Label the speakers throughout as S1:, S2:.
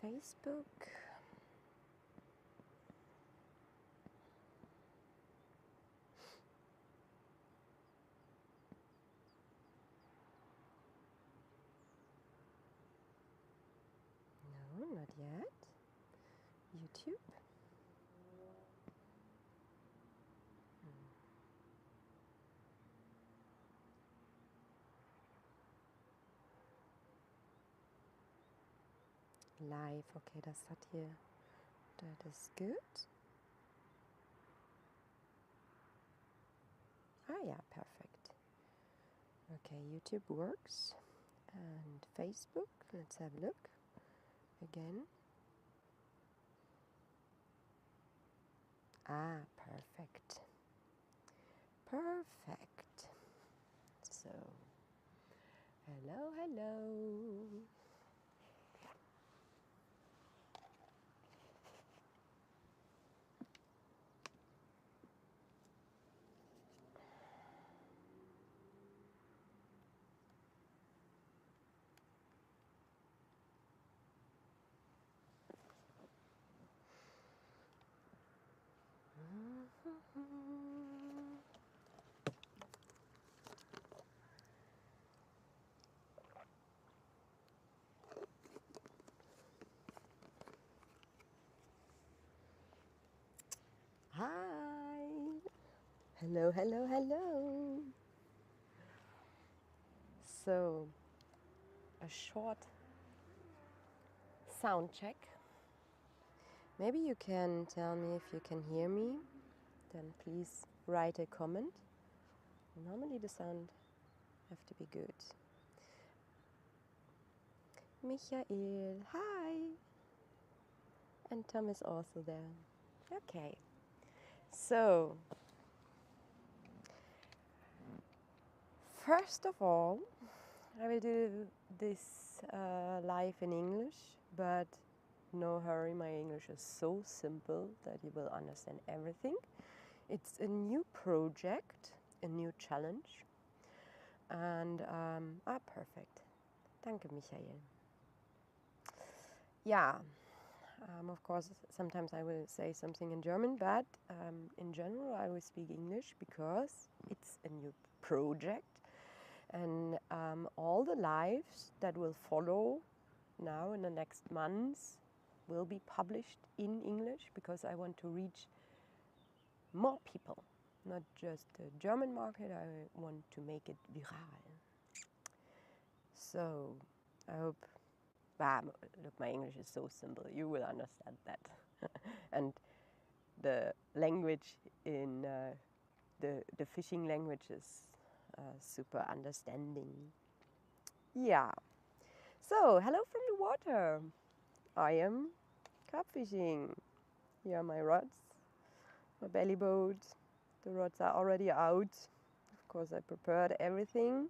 S1: Facebook. No, not yet. YouTube. Live, okay, das hat hier, that is good. Ah, yeah, perfect. Okay, YouTube works. And Facebook, let's have a look again. Ah, perfect. Perfect. So, hello, hello. Hi. Hello, hello, hello. So, a short sound check. Maybe you can tell me if you can hear me. Then please write a comment. Normally the sound have to be good. Michael, hi. And Tom is also there. Okay. So, first of all, I will do this live in English, but no hurry, my English is so simple that you will understand everything. It's a new project, a new challenge, and perfect. Danke, Michael. Yeah, of course, sometimes I will say something in German, but in general I will speak English because it's a new project. And all the lives that will follow now in the next months will be published in English because I want to reach more people, not just the German market. I want to make it viral. So I hope, look, my English is so simple, you will understand that. And the language in the fishing language is super understanding. Yeah. So, hello from the water. I am carp fishing. Here are my rods, my belly boat. The rods are already out. Of course, I prepared everything.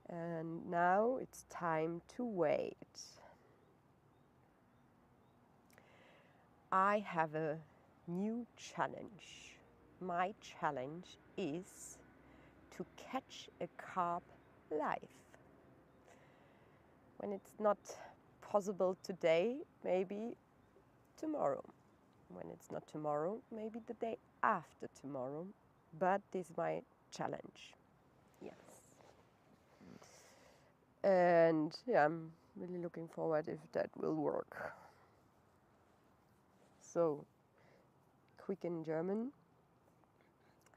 S1: And now it's time to wait. I have a new challenge. My challenge is to catch a carp live. When it's not possible today, maybe tomorrow. When it's not tomorrow, maybe the day after tomorrow. But this is my challenge. Yes. And yeah, I'm really looking forward if that will work. So, quick in German.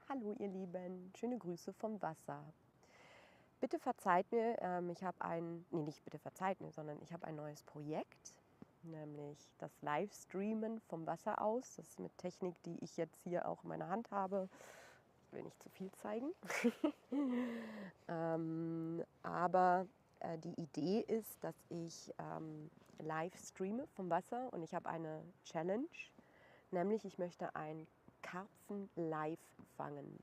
S1: Hallo ihr Lieben, schöne Grüße vom Wasser. Bitte verzeiht mir, ich habe nicht bitte verzeiht mir, sondern ich habe ein neues Projekt, nämlich das Livestreamen vom Wasser aus. Das ist mit Technik, die ich jetzt hier auch in meiner Hand habe. Ich will nicht zu viel zeigen. Aber die Idee ist, dass ich live streame vom Wasser und ich habe eine Challenge, nämlich ich möchte einen Karpfen live fangen.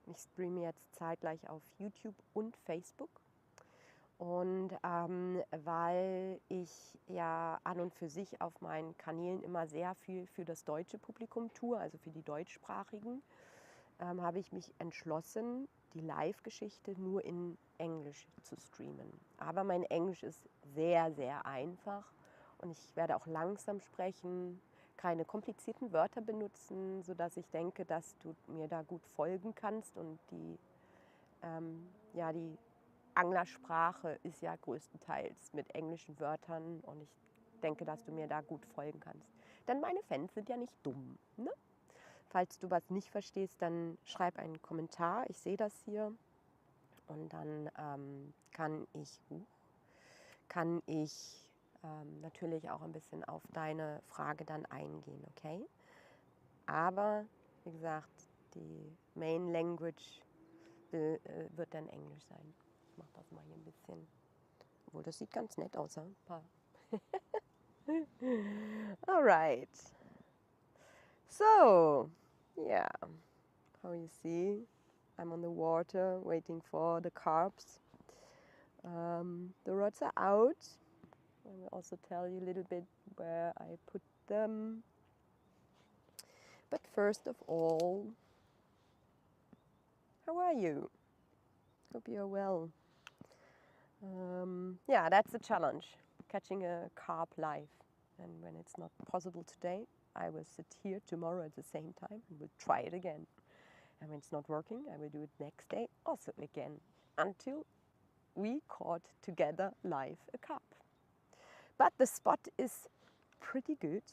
S1: Ich streame jetzt zeitgleich auf YouTube und Facebook. Und weil ich ja an und für sich auf meinen Kanälen immer sehr viel für das deutsche Publikum tue, also für die Deutschsprachigen, habe ich mich entschlossen, die Live-Geschichte nur in Englisch zu streamen. Aber mein Englisch ist sehr, sehr einfach Und ich werde auch langsam sprechen, keine komplizierten Wörter benutzen, sodass ich denke, dass du mir da gut folgen kannst. Und ja, die Anglersprache ist ja größtenteils mit englischen Wörtern und ich denke, dass du mir da gut folgen kannst. Denn meine Fans sind ja nicht dumm, ne? Falls du was nicht verstehst, dann schreib einen Kommentar. Ich sehe das hier und dann kann ich natürlich auch ein bisschen auf deine Frage dann eingehen, okay? Aber wie gesagt, die Main Language wird dann Englisch sein. Ich mache das mal hier ein bisschen. Obwohl, das sieht ganz nett aus, ein paar. Alright. So, yeah. How you see, I'm on the water waiting for the carps. The rods are out. I will also tell you a little bit where I put them. But first of all, how are you? Hope you're well. Yeah, that's the challenge, catching a carp live. And when it's not possible today, I will sit here tomorrow at the same time and will try it again. And when it's not working, I will do it next day also again until we caught together live a carp. But the spot is pretty good.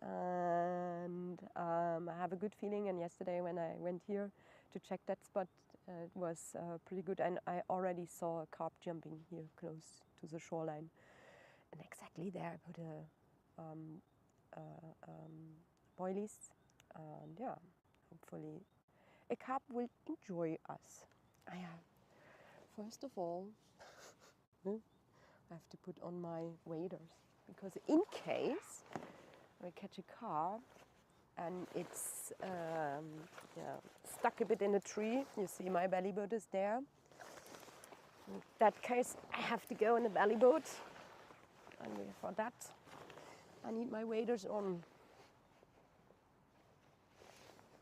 S1: And I have a good feeling, and yesterday when I went here to check that spot, it was pretty good, and I already saw a carp jumping here close to the shoreline. And exactly there I put a boilies, and yeah, hopefully a carp will enjoy us. First of all, I have to put on my waders, because in case I catch a carp and it's yeah, stuck a bit in a tree. You see my belly boat is there. In that case, I have to go in the belly boat. And for that, I need my waders on.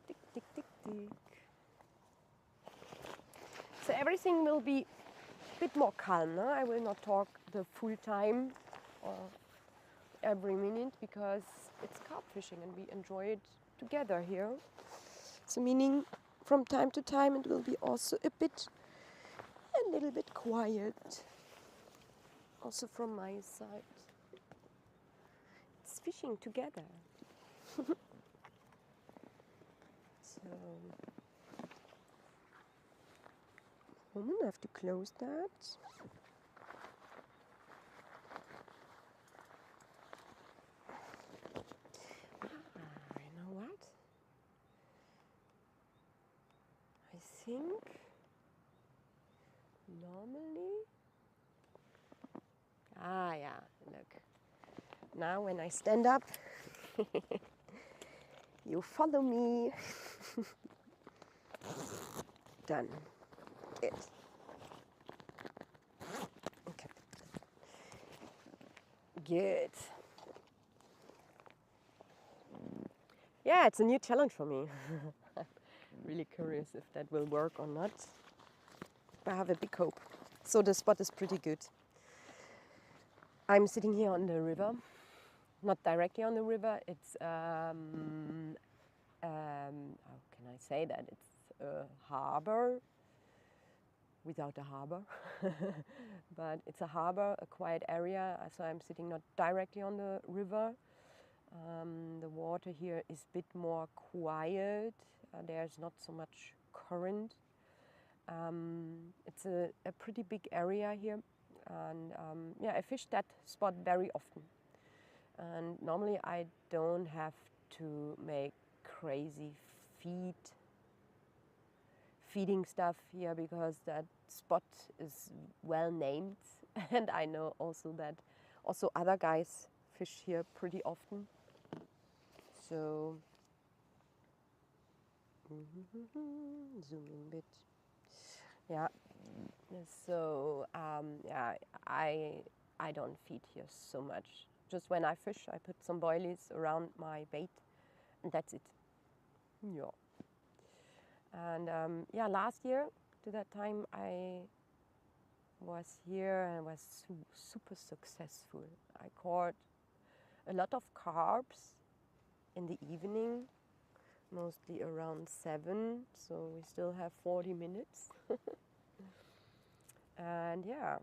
S1: Tick, tick, tick, tick. So everything will be a bit more calm. No? I will not talk the full time or every minute, because it's carp fishing and we enjoy it together here. So meaning from time to time it will be also a little bit quiet. Also from my side. It's fishing together. So I have to close that. I think normally, yeah, look. Now when I stand up, you follow me. Done. Good. Okay. Good. Yeah, it's a new challenge for me. Really curious if that will work or not. I have a big hope. So the spot is pretty good. I'm sitting here on the river, not directly on the river. It's how can I say that? It's a harbor without a harbor, but it's a harbor, a quiet area. So I'm sitting not directly on the river. The water here is a bit more quiet. There's not so much current. It's a pretty big area here, and yeah, I fish that spot very often. And normally I don't have to make crazy feeding stuff here, because that spot is well named, and I know also that also other guys fish here pretty often. So zoom in a bit. Yeah. So yeah, I don't feed here so much. Just when I fish, I put some boilies around my bait, and that's it. Yeah. And yeah, last year to that time I was here and was super successful. I caught a lot of carps in the evening, mostly around 7, so we still have 40 minutes. And yeah,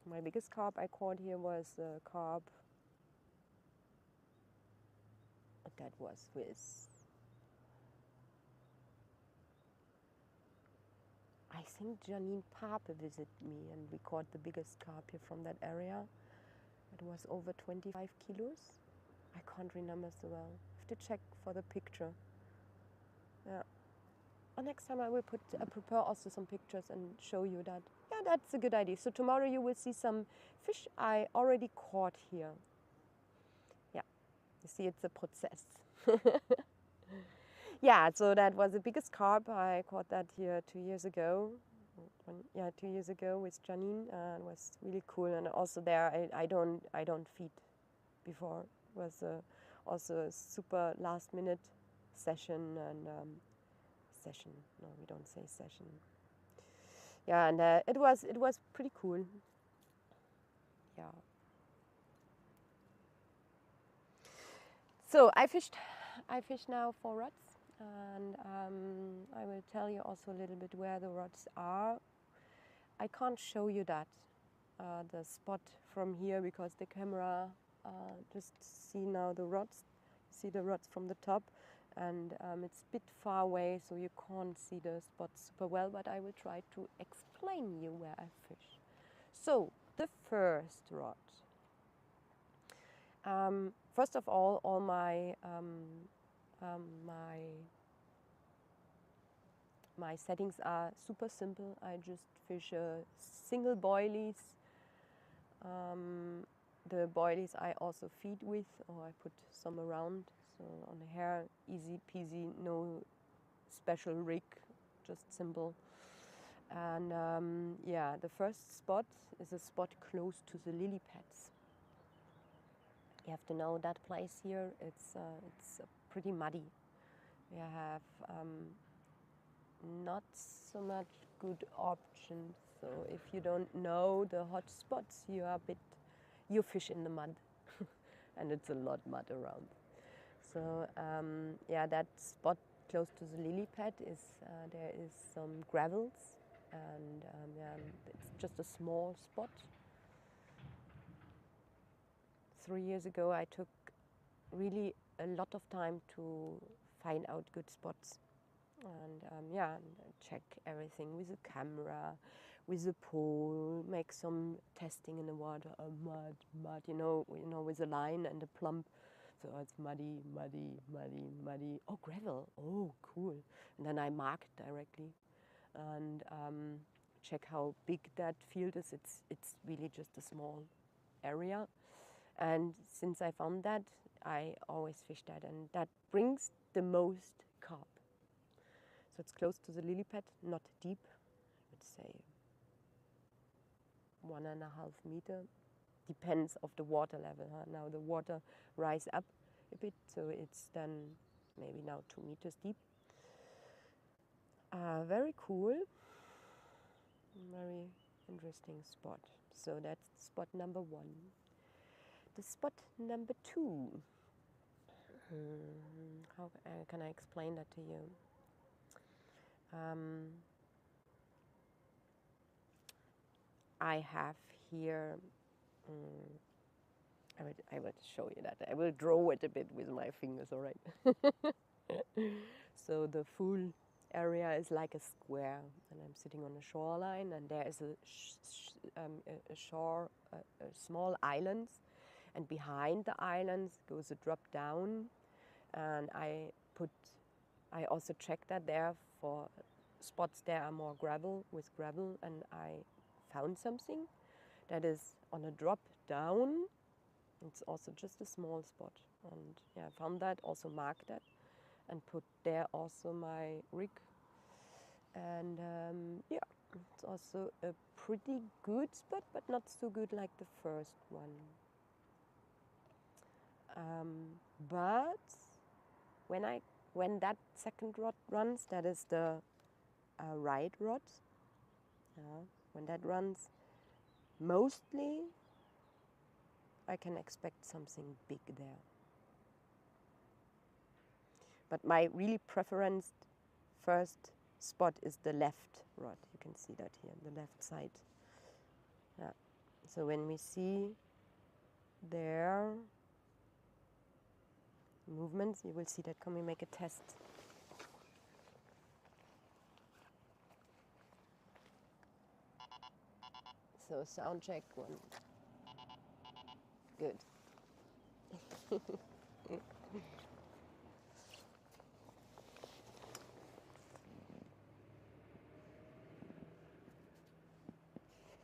S1: my biggest carp I caught here was a carp that was with, I think Janine Pape visited me, and we caught the biggest carp here from that area. It was over 25 kilos. I can't remember so well. I have to check for the picture. Yeah. And next time I will prepare also some pictures and show you that. Yeah, that's a good idea. So tomorrow you will see some fish I already caught here. Yeah, you see it's a process. Yeah, so that was the biggest carp. I caught that here 2 years ago. 2 years ago with Janine, and it was really cool. And also there, I don't feed before. It was also a super last minute session and session. No, we don't say session. Yeah, and it was pretty cool. Yeah. So I fish now for rods, and I will tell you also a little bit where the rods are. I can't show you that the spot from here because the camera just see now the rods. See the rods from the top, and it's a bit far away, so you can't see the spot super well. But I will try to explain you where I fish. So the first rod. First of all my my settings are super simple. I just fish single boilies. The boilies I also feed with, or I put some around. So on the hair, easy peasy, no special rig, just simple. And yeah, the first spot is a spot close to the lily pads. You have to know that place here. It's pretty muddy. We have not so much good options. So if you don't know the hot spots, you fish in the mud, and it's a lot mud around. So yeah, that spot close to the lily pad is there is some gravels, and yeah, it's just a small spot. 3 years ago, I took really a lot of time to find out good spots, and yeah, check everything with a camera, with a pole, make some testing in the water. Mud, you know, with a line and a plump. So it's muddy. Oh, gravel. Oh, cool. And then I mark it directly, and check how big that field is. It's really just a small area. And since I found that, I always fish that, and that brings the most carp. So it's close to the lily pad, not deep, I would say 1.5 meters. Depends of the water level. Huh? Now the water rise up a bit, so it's then maybe now 2 meters deep. Very cool, very interesting spot. So that's spot number 1. The spot number 2. How can I explain that to you? I have here. I will show you that. I will draw it a bit with my fingers. All right. So the full area is like a square, and I'm sitting on a shoreline, and there is a small islands, and behind the islands goes a drop down, and I also check that there for spots there are more gravel, and I found something that is on a drop down. It's also just a small spot, and yeah, I found that, also marked that, and put there also my rig. And yeah, it's also a pretty good spot, but not so good like the first one. But when that second rod runs, that is the right rod. Yeah, When that runs, mostly I can expect something big there. But my really preference first spot is the left rod. You can see that here, the left side. Yeah. So when we see there movements, you will see that. Can we make a test? So sound check one. Good.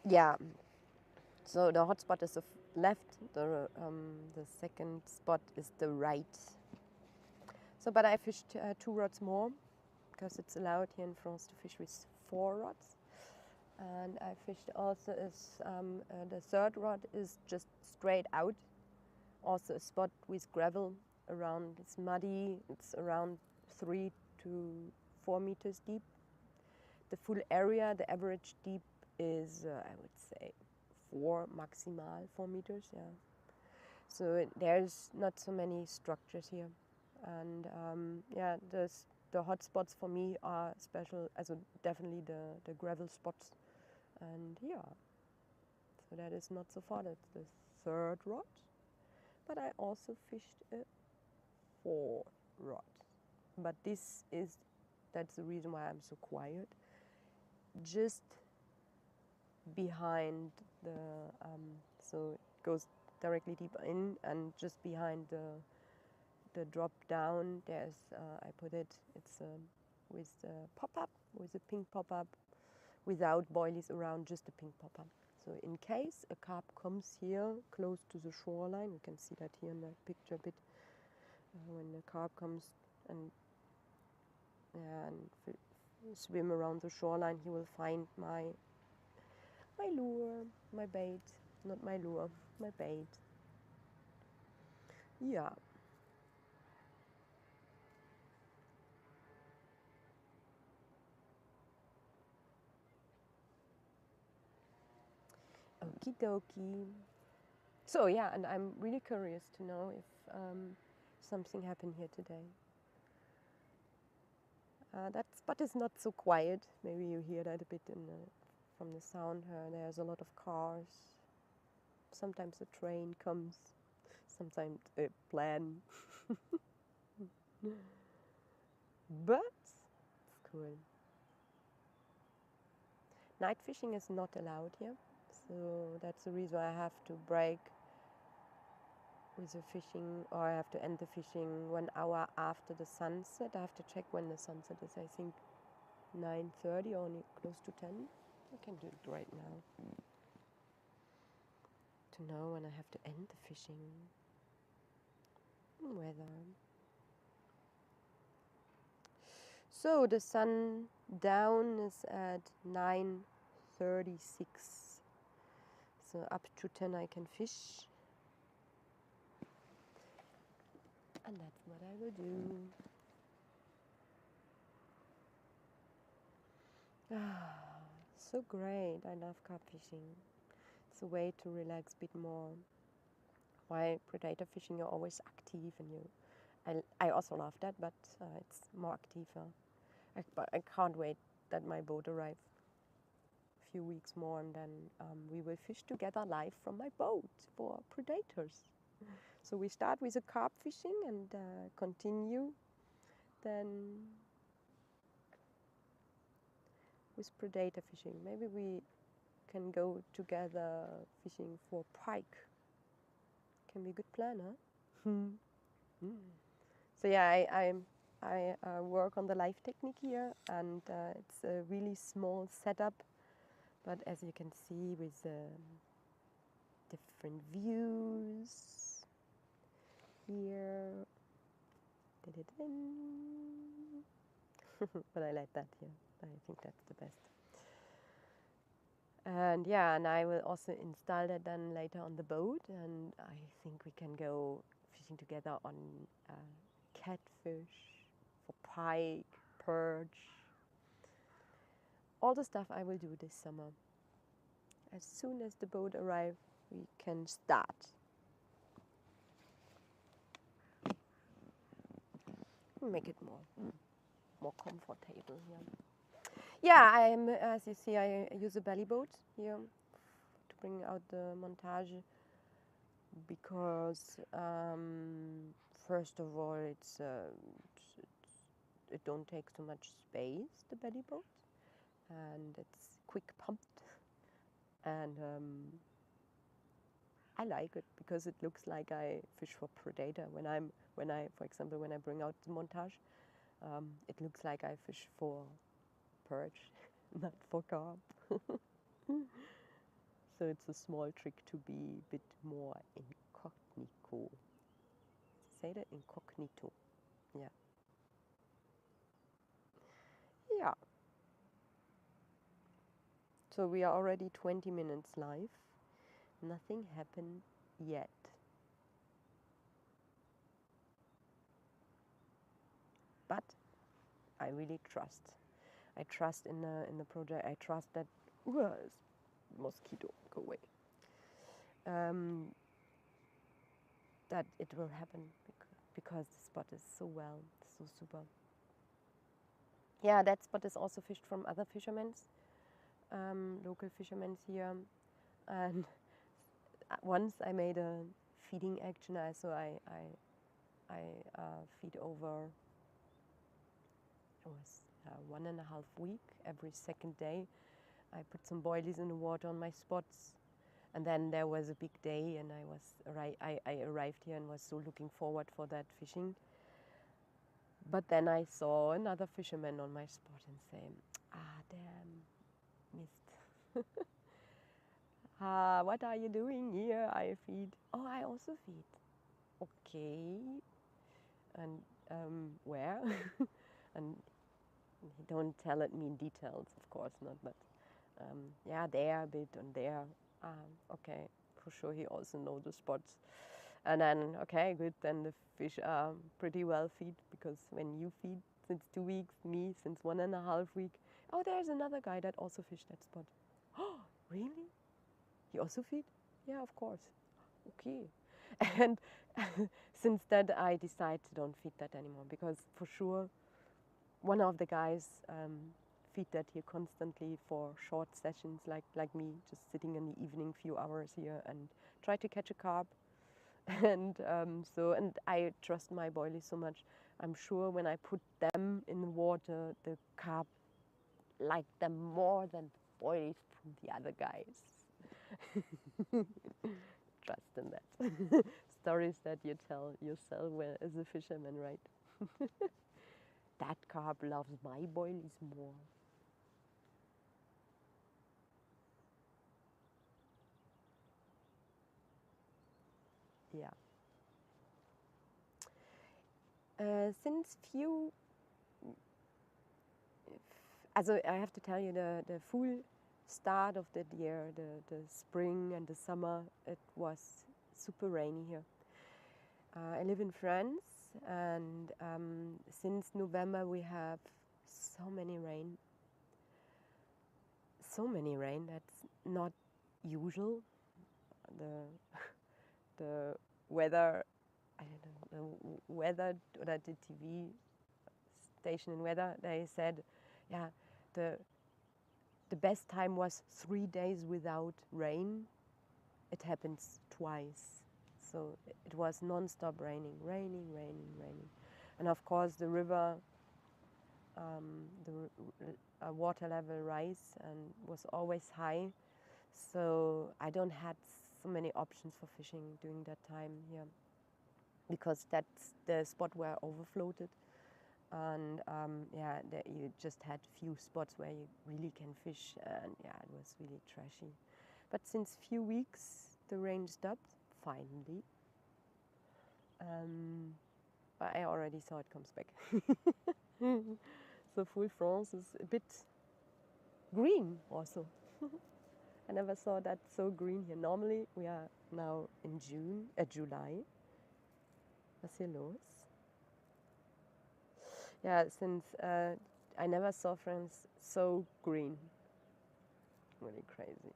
S1: Yeah. So the hot spot is the left. The second spot is the right. So, but I fished 2 rods more because it's allowed here in France to fish with 4 rods. And I fished also the third rod is just straight out. Also a spot with gravel around. It's muddy. It's around 3 to 4 meters deep. The full area, the average deep is I would say 4 maximal 4 meters. Yeah. So there's not so many structures here, and yeah, the hot spots for me are special. Also definitely the gravel spots. And yeah, so that is not so far. That's the third rod. But I also fished a 4 rod. But that's the reason why I'm so quiet. Just behind so it goes directly deep in, and just behind the drop down, there's, I put it, it's with the pop-up, with a pink pop-up, without boilies around, just a pink pop-up. So in case a carp comes here close to the shoreline, you can see that here in the picture a bit, when the carp comes and swim around the shoreline, he will find my lure, my bait, not my lure, my bait. Yeah. Okie dokie. So yeah, and I'm really curious to know if something happened here today. That spot is not so quiet. Maybe you hear that a bit from the sound. There's a lot of cars. Sometimes a train comes. Sometimes a plane. But it's cool. Night fishing is not allowed here. So that's the reason I have to break with the fishing, or I have to end the fishing 1 hour after the sunset. I have to check when the sunset is. I think 9:30, only close to 10. I can do it right now. To know when I have to end the fishing. Weather. So the sun down is at 9:36. So up to 10 I can fish. And that's what I will do. So great. I love carp fishing. It's a way to relax a bit more. While predator fishing, you're always active, and I also love that, but it's more active. But I can't wait that my boat arrives. A few weeks more, and then we will fish together live from my boat for predators. So we start with a carp fishing and continue then with predator fishing. Maybe we can go together fishing for pike. Can be a good plan, huh? So yeah, I work on the live technique here, and it's a really small setup, but as you can see, with different views here. But I like that here. I think that's the best. And yeah, and I will also install that then later on the boat, and I think we can go fishing together on catfish, for pike, perch, all the stuff I will do this summer. as soon as the boat arrives, we can start. Make it more comfortable here. Yeah, as you see, I use a belly boat here to bring out the montage because first of all, it don't take so much space, the belly boat, and it's quick pumped, and I like it because it looks like I fish for predator. For example, when I bring out the montage, it looks like I fish for perch, not for carp. So it's a small trick to be a bit more incognito. Say that? Incognito. Yeah. Yeah. So we are already 20 minutes live. Nothing happened yet. But I really trust. I trust in the project. I trust that mosquito, go away. That it will happen because the spot is so super. Yeah, that spot is also fished from other fishermen, local fishermen here. And once I made a feeding action. So I feed over. It was 1.5 weeks. Every second day, I put some boilies in the water on my spots. And then there was a big day, and I arrived here and was so looking forward for that fishing. But then I saw another fisherman on my spot and say, damn, missed. What are you doing here? I feed. Oh, I also feed. Okay. And where? And he don't tell it me in details, of course not, but yeah, there a bit and there. Okay, for sure he also knows the spots. And then, okay, good, then the fish are pretty well feed, because when you feed since 2 weeks, me since 1.5 weeks, oh, there's another guy that also fished that spot. Oh, really? You also feed? Yeah, of course. Okay. And since that, I decided to don't feed that anymore, because for sure one of the guys feed that here constantly for short sessions, like me, just sitting in the evening, few hours here and try to catch a carp. And and I trust my boilies so much. I'm sure when I put them in the water, the carp like them more than the boilies from the other guys. Trust in that. Stories that you tell yourself as a fisherman, right? That carp loves my boilies more. Yeah. Since few, also I have to tell you, the full start of that year, the spring and the summer, it was super rainy here. I live in France, and since November we have so many rain. So many rain, that's not usual. The weather, I don't know, the weather, or the TV station in weather, they said, yeah, the best time was 3 days without rain. It happens twice. So it was non-stop raining. And of course the river, the water level rise and was always high. So I don't had so many options for fishing during that time here, because that's the spot where I overfloated. And yeah, you just had few spots where you really can fish, and yeah, it was really trashy. But since few weeks the rain stopped, finally. I already saw it comes back. So full France is a bit green also. I never saw that so green here. Normally we are now in July. Was hier los? Yeah, since I never saw France so green. Really crazy.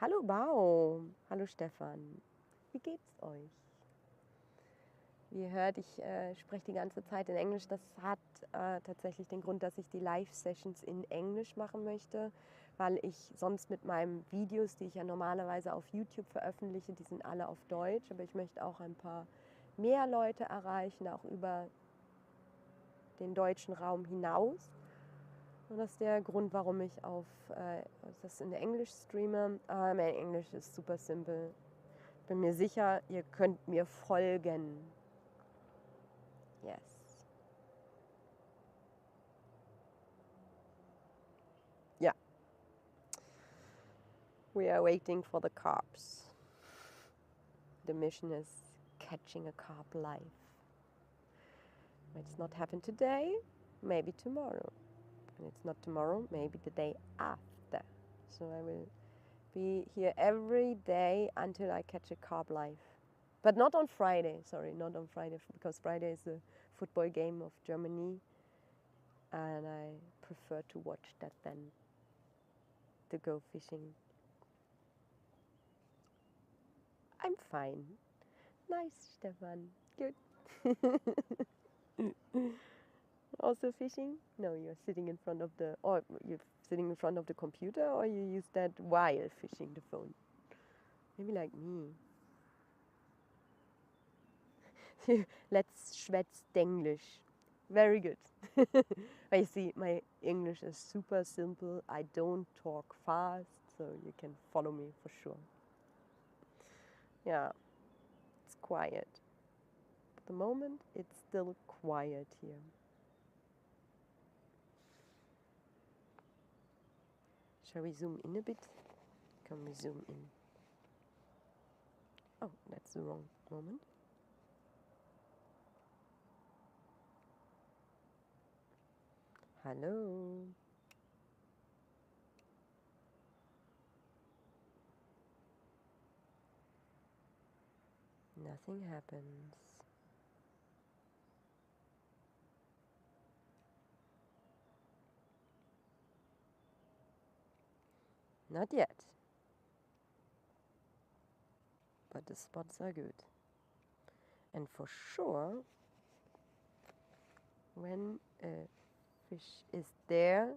S1: Hallo Baum, hallo Stefan, wie geht's euch? Wie ihr hört, ich spreche die ganze Zeit in Englisch. Das hat tatsächlich den Grund, dass ich die Live-Sessions in Englisch machen möchte, weil ich sonst mit meinen Videos, die ich ja normalerweise auf YouTube veröffentliche, die sind alle auf Deutsch, aber ich möchte auch ein paar mehr Leute erreichen, auch über den deutschen Raum hinaus. Und das ist der Grund, warum ich auf das in Englisch streame. Mein Englisch ist super simpel. Bin mir sicher, ihr könnt mir folgen. Yes. Yeah. We are waiting for the carps. The mission is catching a carp live. It's not happen today, maybe tomorrow. And it's not tomorrow, maybe the day after. So I will be here every day until I catch a carp live. But not on Friday, sorry, not on Friday, because Friday is the football game of Germany. And I prefer to watch that than to go fishing. I'm fine. Nice, Stefan. Good. Also fishing? No, you're sitting in front of the, or you're sitting in front of the computer, or you use that while fishing the phone? Maybe like me. Let's schwätz Denglisch. Very good. I see my English is super simple. I don't talk fast, so you can follow me for sure. Yeah, it's quiet. At the moment, it's still quiet here. Shall we zoom in a bit? Can we zoom in? Oh, that's the wrong moment. Hello. Nothing happens. Not yet. But the spots are good. And for sure, when a fish is there,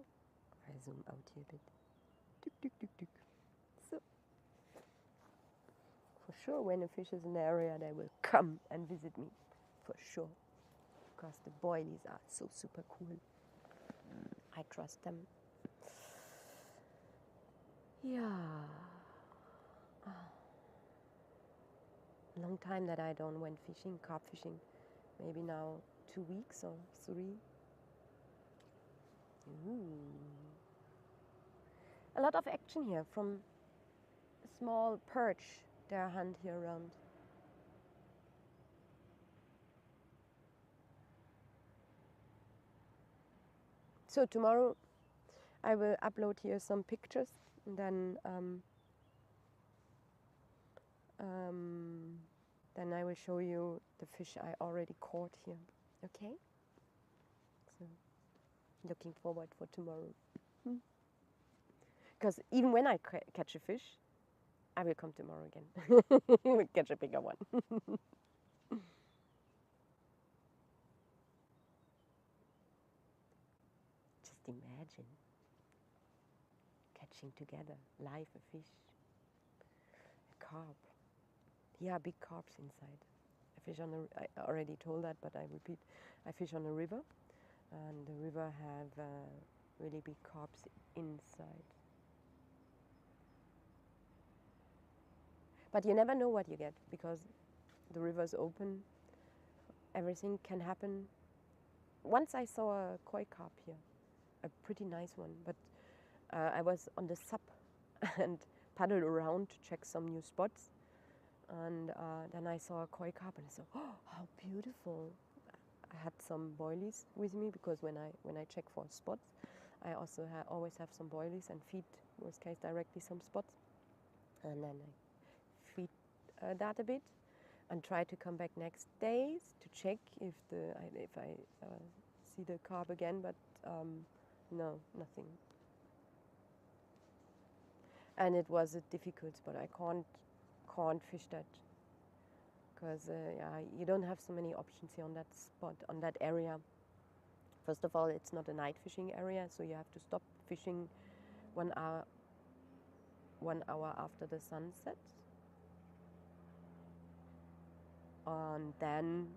S1: I zoom out here a bit. Tuk, tuk, tuk, tuk. So, for sure, when a fish is in the area, they will come and visit me. For sure. Because the boilies are so super cool. I trust them. Yeah. Long time that I don't went fishing, carp fishing. Maybe now 2 weeks or 3. Ooh. A lot of action here from a small perch they hunt here around. So tomorrow I will upload here some pictures and then I will show you the fish I already caught here. Okay? So looking forward for tomorrow. Because even when I catch a fish, I will come tomorrow again. We'll catch a bigger one. Just imagine catching together live a fish, a carp. Yeah, big carps inside. I fish on I already told that, but I repeat. I fish on a river, and the river have really big carps inside. But you never know what you get because the river is open. Everything can happen. Once I saw a koi carp here, a pretty nice one, but I was on the sub and paddled around to check some new spots. And then I saw a koi carp and I thought, oh, how beautiful. I had some boilies with me because when I check for spots, I also always have some boilies and feed, in this case, directly some spots. And then I feed that a bit and try to come back next days to check if I see the carp again, but no, nothing. and it was a difficult spot. I can't fish that because yeah, you don't have so many options here on that spot, on that area. First of all, it's not a night fishing area, so you have to stop fishing 1 hour after the sun sets. And then,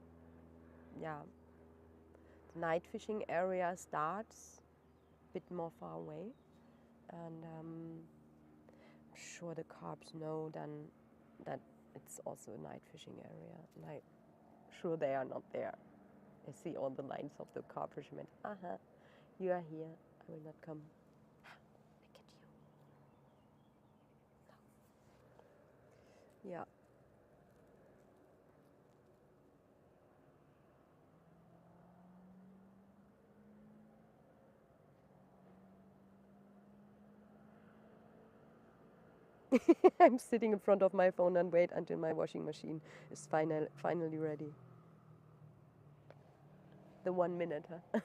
S1: yeah, the night fishing area starts a bit more far away. And I'm sure the carps know then that it's also a night fishing area. And I'm sure they are not there. I see all the lines of the carp fishermen. You are here. I will not come. Look at you. Yeah. I'm sitting in front of my phone and wait until my washing machine is finally ready. The 1 minute, huh?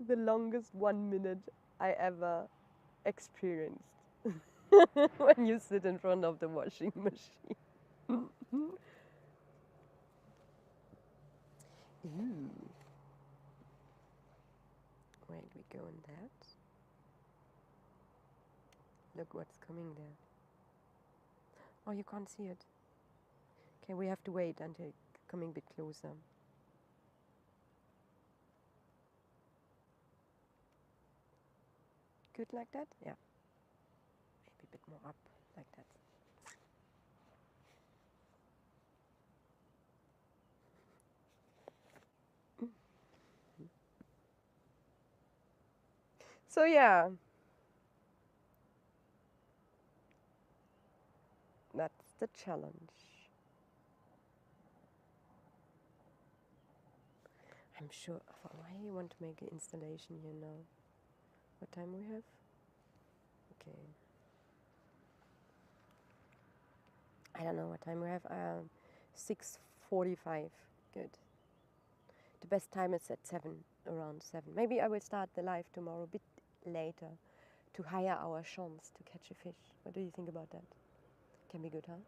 S1: The longest 1 minute I ever experienced when you sit in front of the washing machine. Ooh. Wait, we go in that. Look what's coming there. Oh, you can't see it. Okay, we have to wait until it's coming a bit closer. Good like that? Yeah. Maybe a bit more up, like that. So yeah, that's the challenge. I'm sure. Why you want to make an installation here now? What time we have? Okay. I don't know what time we have. 6:45. Good. The best time is at 7, around 7. Maybe I will start the live tomorrow a bit later to hire our chance to catch a fish. What do you think about that? Can be good, huh?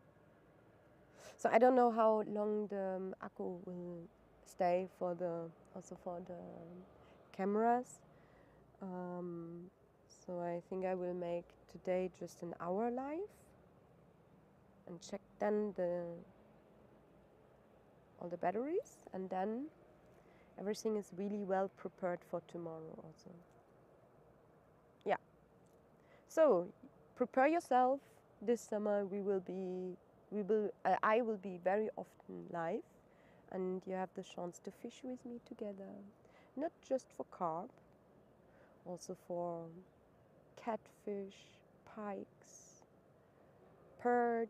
S1: So I don't know how long the accu will stay for the cameras. So I think I will make today just an hour live and check then all the batteries, and then everything is really well prepared for tomorrow also. Yeah. So prepare yourself. This summer I will be very often live, and you have the chance to fish with me together. Not just for carp, also for catfish, pikes, perch.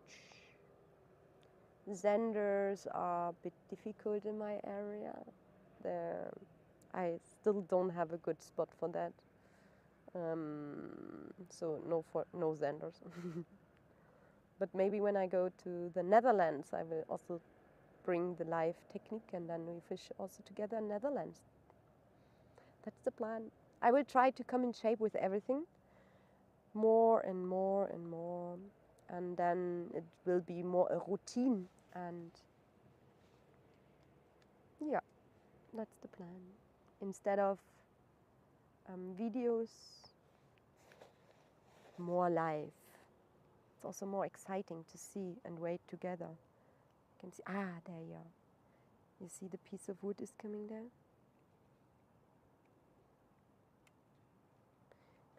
S1: Zenders are a bit difficult in my area. I still don't have a good spot for that. So no Zenders. But maybe when I go to the Netherlands, I will also bring the live technique, and then we fish also together in Netherlands. That's the plan. I will try to come in shape with everything, more and more and more, and then it will be more a routine. And yeah, that's the plan. Instead of videos, more live. It's also more exciting to see and wait together. You can see, there you are. You see the piece of wood is coming there?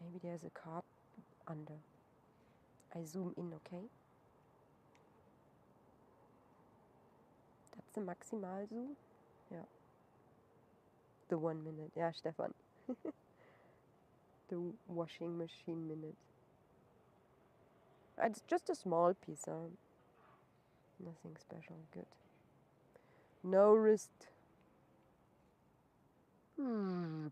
S1: Maybe there's a carp under. I zoom in, okay? That's the maximal zoom? Yeah. The 1 minute. Yeah, Stefan. The washing machine minute. It's just a small piece, huh? Nothing special. Good. No wrist. Down.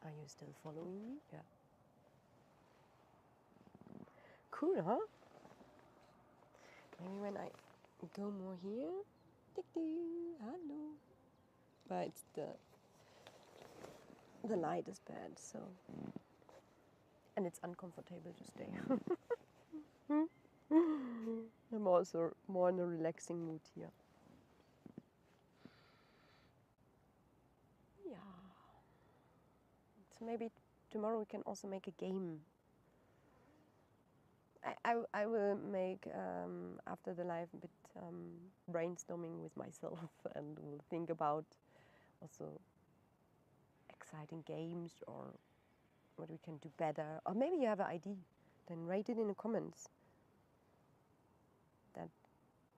S1: Are you still following me? Yeah. Cool, huh? Maybe when I Go more here. Tick tick. Hello. But it's the light is bad, so, and it's uncomfortable to stay. I'm also more in a relaxing mood here. Yeah. So maybe tomorrow we can also make a game. I will make after the live a bit brainstorming with myself, and we'll think about also exciting games or what we can do better. Or maybe you have an idea, then write it in the comments. That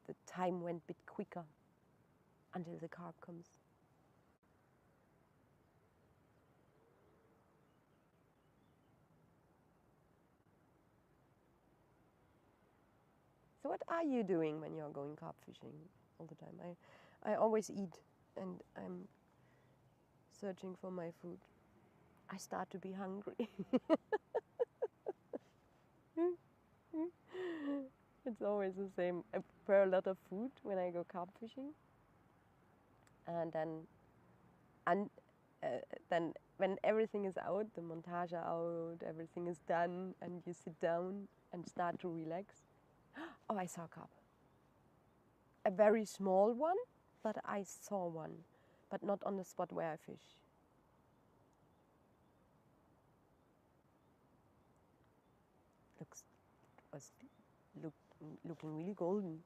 S1: the time went a bit quicker until the carp comes. So what are you doing when you're going carp fishing all the time? I always eat, and I'm searching for my food. I start to be hungry. It's always the same. I prepare a lot of food when I go carp fishing, and then when everything is out, the montage are out, everything is done, and you sit down and start to relax. Oh, I saw a carp. A very small one, but I saw one, but not on the spot where I fish. Looking really golden.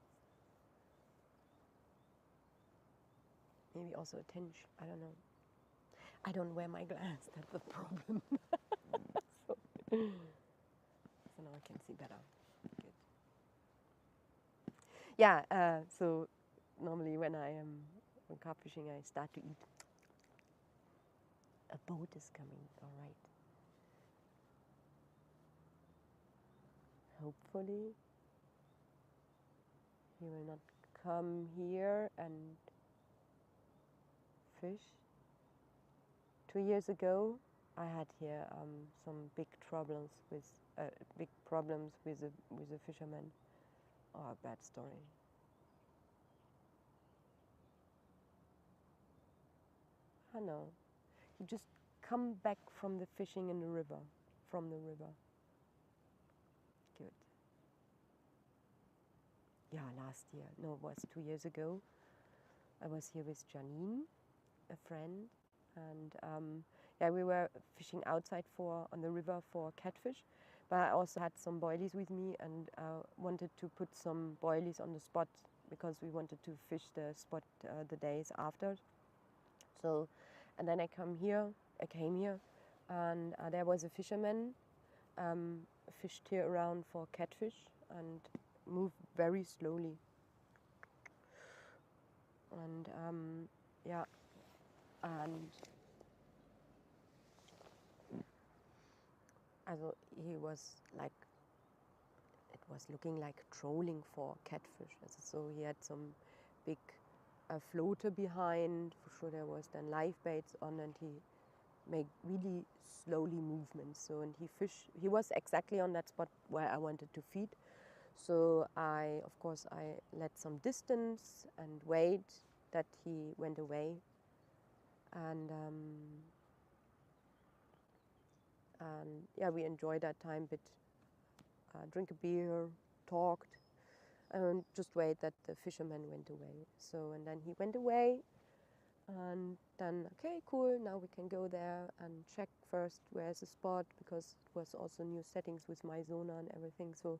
S1: Maybe also a tinge, I don't know. I don't wear my glass, that's the problem. so now I can see better. Good. Yeah, so normally when I am carp fishing, I start to eat. A boat is coming, all right. Hopefully he will not come here and fish. 2 years ago, I had here some big problems with a fisherman. Oh, a bad story. I know. He just come back from the fishing in the river, from the river. Good. Yeah, last year. No, it was 2 years ago. I was here with Janine, a friend, and yeah, we were fishing outside on the river for catfish. But I also had some boilies with me, and wanted to put some boilies on the spot because we wanted to fish the spot the days after. So, and then I came here, and there was a fisherman, fished here around for catfish and moved very slowly. And yeah, and also he was like, it was looking like trolling for catfish. So he had some big floater behind. For sure there was then live baits on, and he made really slowly movements. So, and he was exactly on that spot where I wanted to feed. So of course I let some distance and wait that he went away. And yeah, we enjoyed that time a bit. Drink a beer, talked, and just wait that the fisherman went away. So, and then he went away, and then, okay, cool, now we can go there and check first where's the spot, because it was also new settings with my sonar and everything. So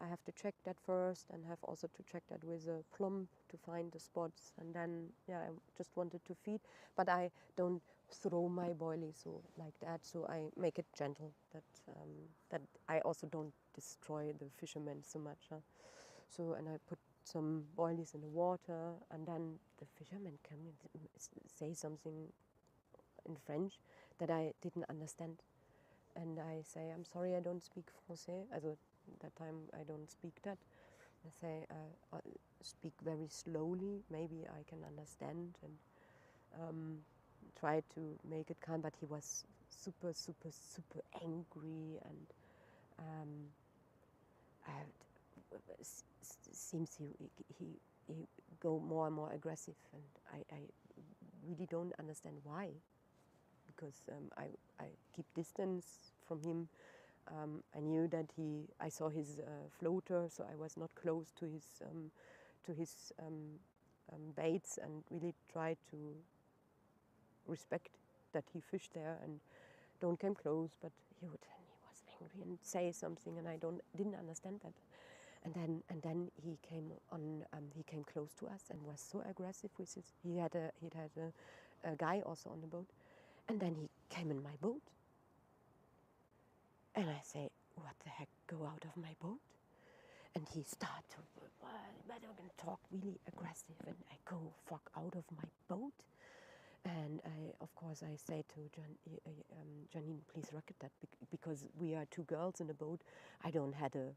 S1: I have to check that first, and have also to check that with a plumb to find the spots. And then, yeah, I just wanted to feed, but I don't throw my boilie so like that. So I make it gentle, that I also don't destroy the fishermen so much. So, and I put some boilies in the water, and then the fisherman came and say something in French that I didn't understand. And I say, I'm sorry, I don't speak Français. Also, that time I don't speak that. I say, speak very slowly, maybe I can understand, and try to make it calm. But he was super, super, super angry, and seems he he go more and more aggressive, and I really don't understand why, because I keep distance from him. I knew that I saw his floater, so I was not close to his baits, and really tried to respect that he fished there and don't come close. But he was angry and say something, and I didn't understand that. And then he came on. He came close to us and was so aggressive with his. He had a guy also on the boat, and then he came in my boat. And I say, "What the heck? Go out of my boat!" And he started to, but I'm gonna talk really aggressive, and I go, "Fuck out of my boat!" And of course, I say to Janine, "Please record that because we are two girls in the boat. I don't had a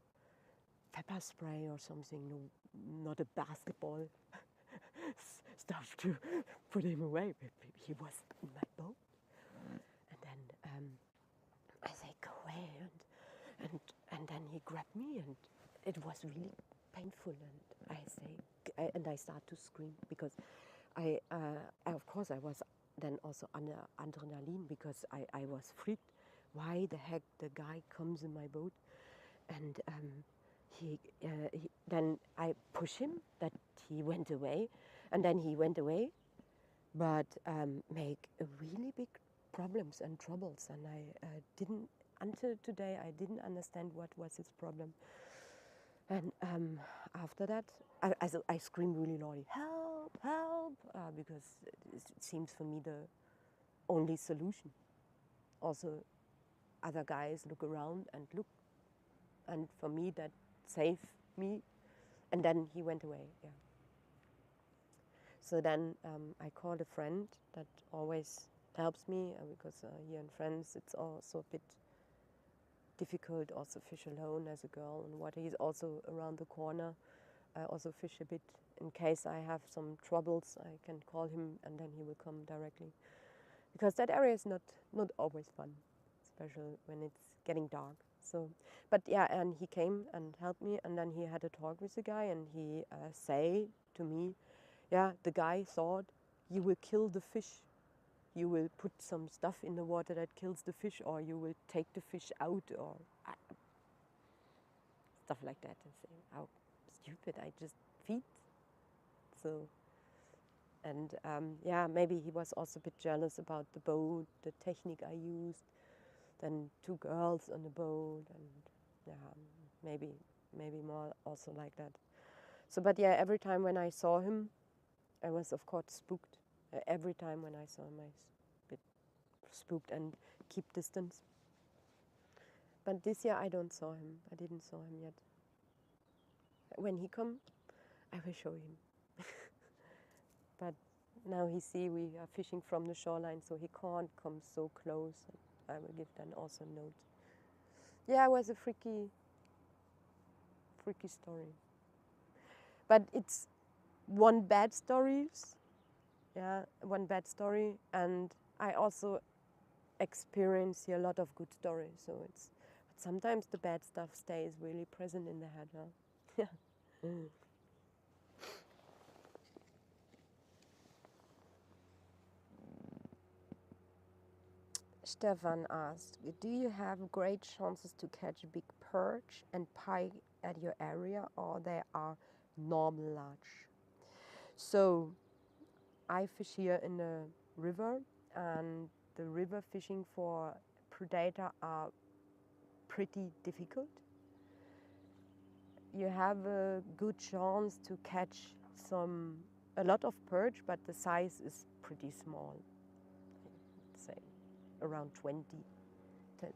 S1: pepper spray or something, no, not a basketball stuff to put him away. He was in my boat." And then I say, "Go away," and then he grabbed me, and it was really painful. And I say, and I start to scream because of course, I was then also under adrenaline because I was freaked. Why the heck the guy comes in my boat? And then I push him that he went away, and then he went away, but make really big problems and troubles. And I didn't, until today, I didn't understand what was his problem. And after that, I screamed really loudly, "Help, help," because it seems for me the only solution. Also, other guys look around and look, and for me that saved me. And then he went away, yeah. So then I called a friend that always helps me, because here in France it's also a bit difficult, also fish alone as a girl, and what he's also around the corner. I also fish a bit in case I have some troubles. I can call him, and then he will come directly, because that area is not always fun, especially when it's getting dark. So, but yeah, and he came and helped me, and then he had a talk with the guy, and he say to me, "Yeah, the guy thought you will kill the fish. You will put some stuff in the water that kills the fish, or you will take the fish out, or stuff like that." And saying, "How stupid! I just feed." So, and yeah, maybe he was also a bit jealous about the boat, the technique I used. Then two girls on the boat, and yeah, maybe more also like that. So, but yeah, every time when I saw him, I was of course spooked. Every time when I saw him, I was a bit spooked and keep distance. But this year I don't saw him. I didn't saw him yet. When he come, I will show him. But now he see we are fishing from the shoreline, so he can't come so close. I will give then also a note. Yeah, it was a freaky story. But it's one bad story. Yeah, one bad story, and I also experience here a lot of good stories. So it's, but sometimes the bad stuff stays really present in the head. Huh? Yeah. Stefan asked, "Do you have great chances to catch big perch and pike at your area, or they are normal large?" So I fish here in the river, and the river fishing for predator are pretty difficult. You have a good chance to catch a lot of perch, but the size is pretty small. I'd say around 20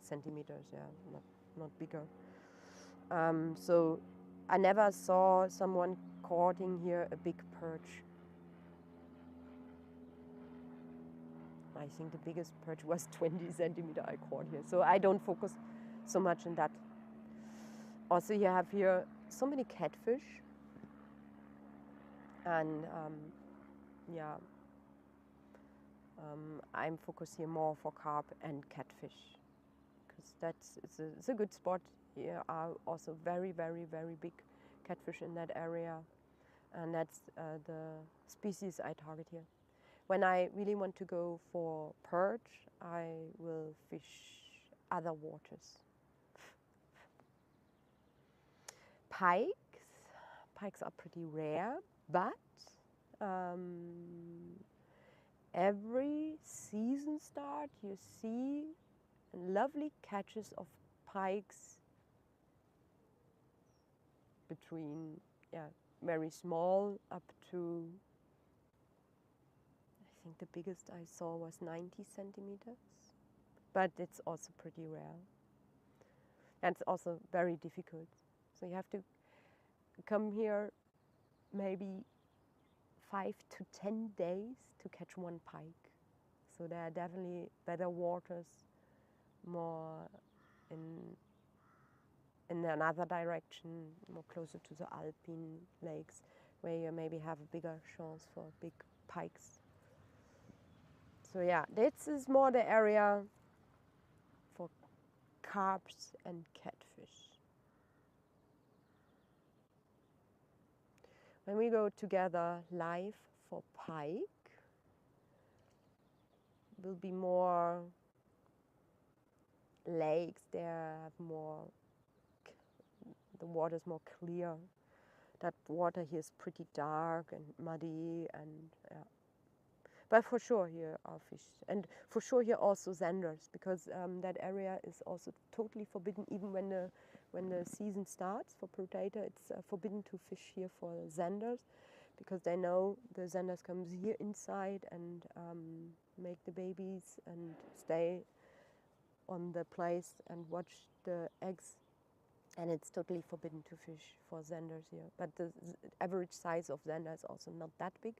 S1: centimeters, yeah, not bigger. So I never saw someone caughting here a big perch. I think the biggest perch was 20 centimeter I caught here. So I don't focus so much on that. Also, you have here so many catfish. And yeah, I'm focused here more for carp and catfish, because it's a good spot. Here are also very, very, very big catfish in that area. and that's the species I target here. When I really want to go for perch, I will fish other waters. Pikes are pretty rare, but every season start you see lovely catches of pikes between very small up to, I think the biggest I saw was 90 centimeters, but it's also pretty rare. And it's also very difficult. So you have to come here maybe 5 to 10 days to catch one pike. So there are definitely better waters, more in another direction, more closer to the Alpine lakes, where you maybe have a bigger chance for big pikes. So yeah, this is more the area for carps and catfish. When we go together live for pike, will be more lakes there, have more, the water is more clear. That water here is pretty dark and muddy, and yeah. But for sure here are fish, and for sure here also zanders, because that area is also totally forbidden. Even when the season starts for predator, it's forbidden to fish here for zanders, because they know the zanders comes here inside and make the babies and stay on the place and watch the eggs. And it's totally forbidden to fish for zanders here. But the average size of zander is also not that big.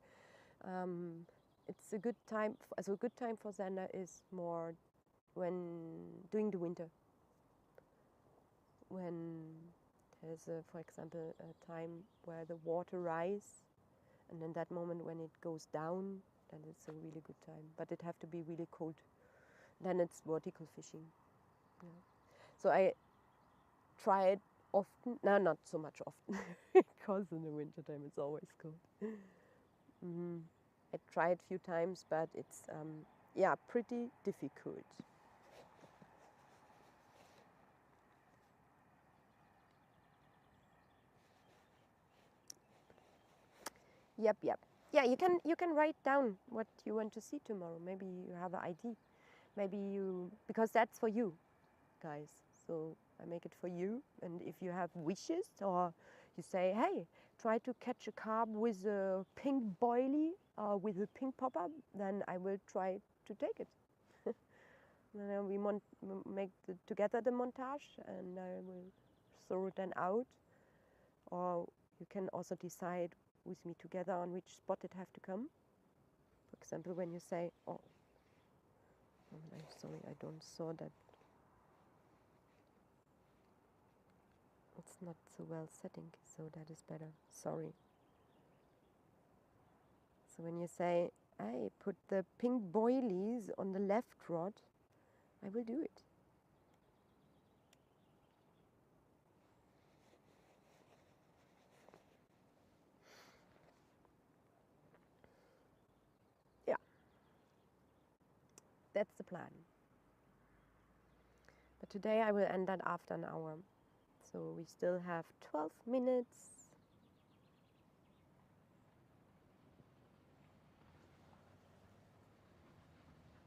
S1: It's a good time. So a good time for zander is more when during the winter, when there's for example a time where the water rises, and in that moment when it goes down, then it's a really good time. But it have to be really cold. Then it's vertical fishing. Yeah. So I try it often. No, not so much often, because in the winter time it's always cold. I tried a few times, but it's pretty difficult. Yep. Yeah, you can write down what you want to see tomorrow. Maybe you have an idea. Maybe because that's for you, guys. So I make it for you. And if you have wishes, or you say, hey, try to catch a carp with a pink boilie or with a pink popper, then I will try to take it. And we make together the montage, and I will throw it then out. Or you can also decide with me together on which spot it have to come. For example, when you say, oh, I'm sorry, I don't saw that. It's not so well setting, so that is better. Sorry. So when you say, I put the pink boilies on the left rod, I will do it. Yeah. That's the plan. But today I will end that after an hour. So we still have 12 minutes.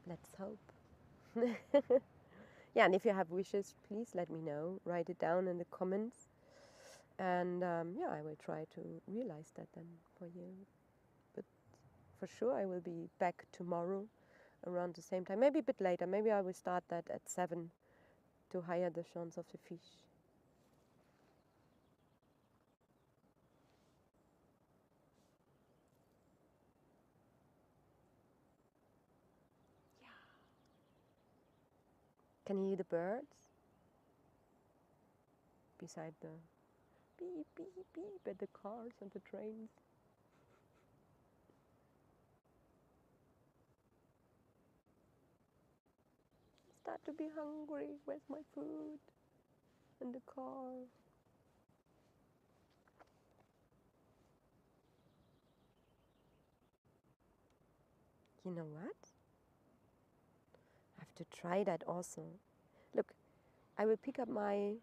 S1: Let's hope. Yeah, and if you have wishes, please let me know. Write it down in the comments. And yeah, I will try to realize that then for you. But for sure I will be back tomorrow around the same time. Maybe a bit later. Maybe I will start that at 7 to higher the chance of the fish. Yeah. Can you hear the birds? Beside the beep, beep, beep at the cars and the trains. Start to be hungry. Where's my food? In the car. You know what? I have to try that also. Look, I will pick up my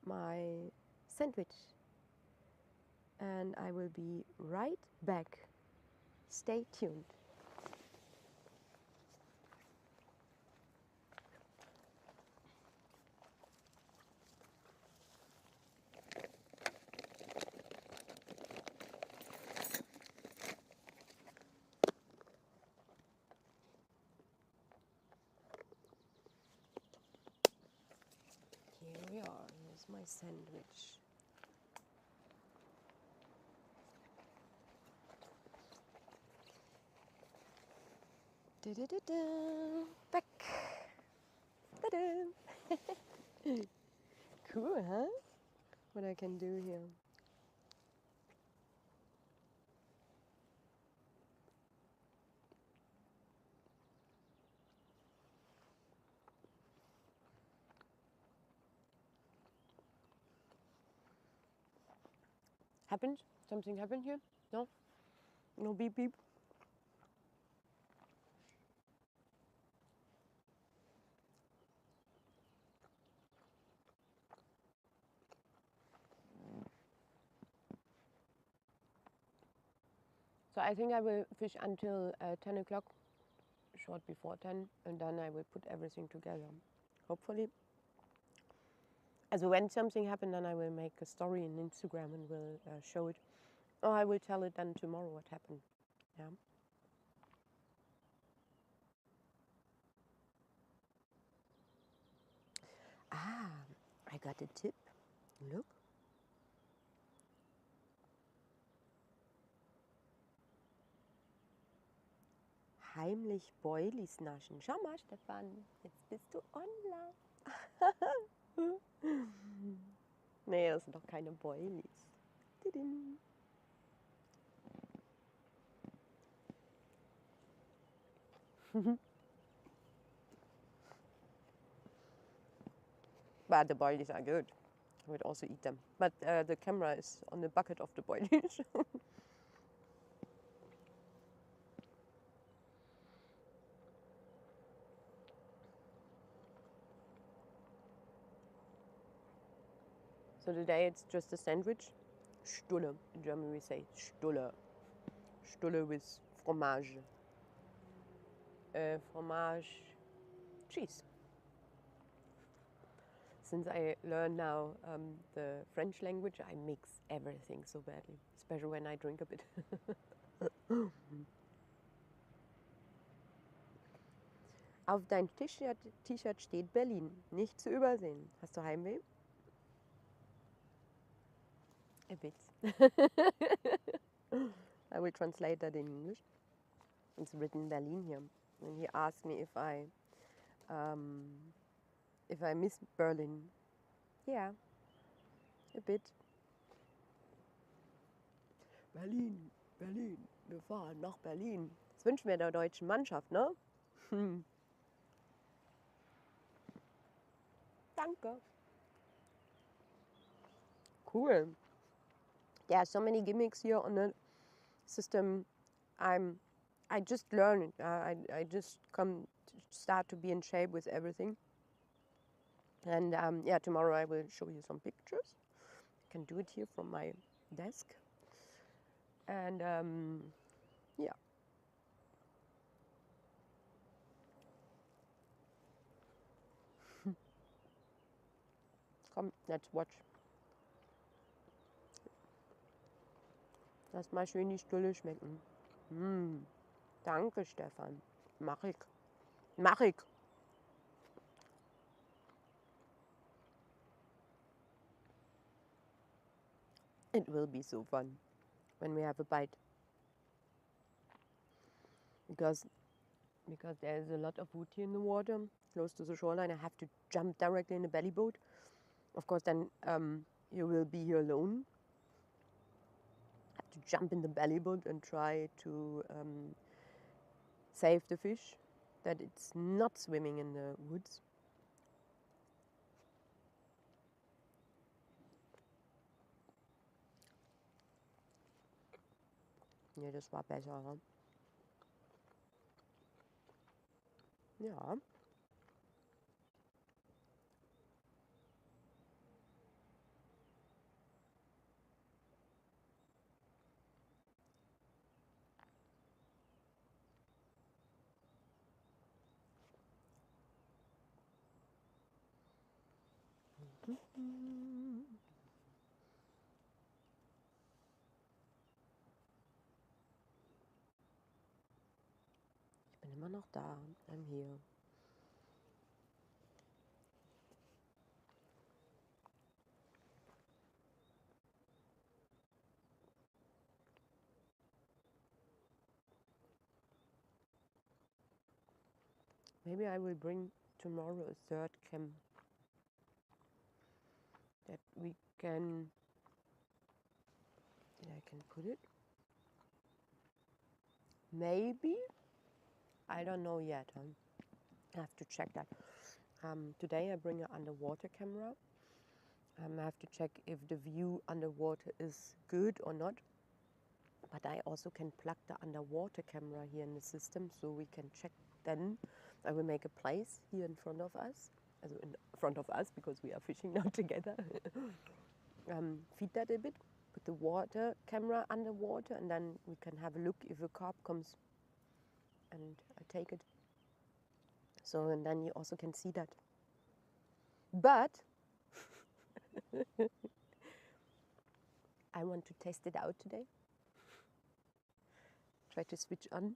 S1: my sandwich and I will be right back. Stay tuned. Here we are. Here's my sandwich. Da-da-da-da. Back. Ta-da. Cool, huh? What I can do here. Happened? Something happened here? No? No beep beep? So I think I will fish until 10 o'clock, short before 10, and then I will put everything together. Hopefully. Also when something happened, then I will make a story on Instagram and will show it. Or I will tell it then tomorrow what happened. Yeah. Ah, I got a tip. Look. Heimlich Boilies naschen. Schau mal, Stefan, jetzt bist du online. Nee, das sind doch keine Boilies. Tidin. But the boilies are good. I would also eat them. But the camera is on the bucket of the boilies. So today it's just a sandwich. Stulle. In German we say Stulle. Stulle with fromage. Fromage, cheese. Since I learn now the French language, I mix everything so badly, especially when I drink a bit. Auf dein T-Shirt steht Berlin, nicht zu übersehen. Hast du Heimweh? A bit. I will translate that in English. It's written Berlin here. And he asked me if I miss Berlin. Yeah, a bit. Berlin, Berlin, wir fahren nach Berlin. Das wünschen wir der deutschen Mannschaft, ne? Danke. Cool. There are so many gimmicks here on the system. I just learn it. I just start to be in shape with everything. And yeah, tomorrow I will show you some pictures. I can do it here from my desk. And yeah. Komm, let's watch. Lass mal schön die Stulle schmecken. Danke, Stefan. Mach ich. Mach ich. It will be so fun when we have a bite. Because there's a lot of wood here in the water, close to the shoreline. I have to jump directly in a belly boat. Of course, then you will be here alone. I have to jump in the belly boat and try to save the fish, that it's not swimming in the woods. Nee, das war besser. Huh? Ja. Ich bin immer noch da. I'm here. Maybe I will bring tomorrow a third cam that we can. I can put it. Maybe. I don't know yet. I have to check that. Today I bring an underwater camera. I have to check if the view underwater is good or not. But I also can plug the underwater camera here in the system, so we can check then. I will make a place here in front of us, also in front of us because we are fishing now together. Feed that a bit, put the water camera underwater, and then we can have a look if a carp comes and I take it. So, and then you also can see that. But I want to test it out today. Try to switch on.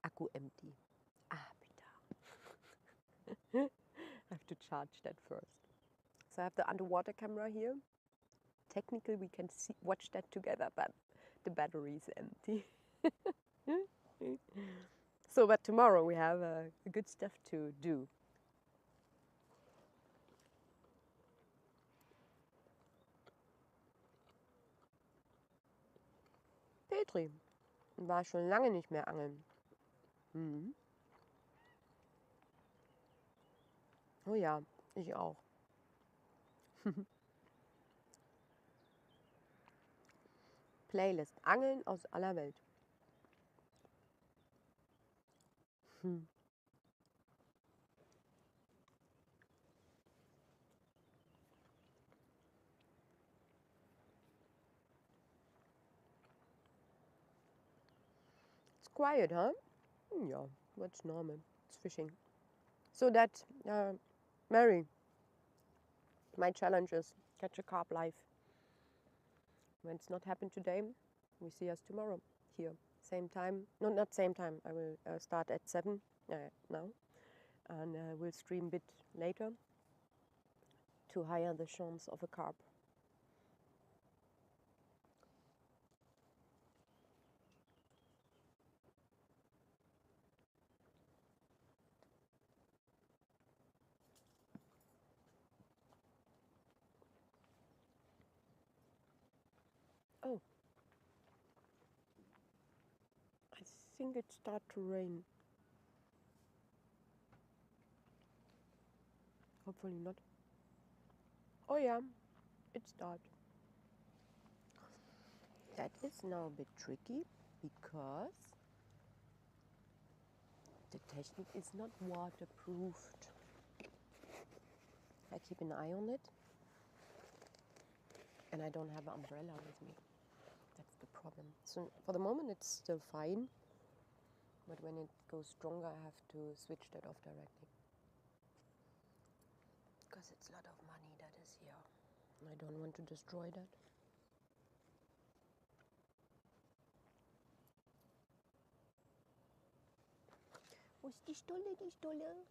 S1: Akku empty. Bitte. I have to charge that first. So I have the underwater camera here. Technically we can watch that together, but the battery is empty. So, but tomorrow we have good stuff to do. Petri war schon lange nicht mehr angeln. Mhm. Oh ja, ich auch. Playlist Angeln aus aller Welt. It's quiet, huh? Yeah, that's normal. It's fishing. So that, Mary, my challenge is catch a carp live. When it's not happened today, we see us tomorrow here. Same time. No, not same time. I will start at 7 now. And we'll stream a bit later to higher the chance of a carp. Oh, I think it started to rain. Hopefully not. Oh yeah, it started. That is now a bit tricky because the technique is not waterproofed. I keep an eye on it, and I don't have an umbrella with me. That's the problem. So for the moment it's still fine, but when it goes stronger I have to switch that off directly. Because it's a lot of money that is here. I don't want to destroy that. Wo ist die Stulle, die Stulle?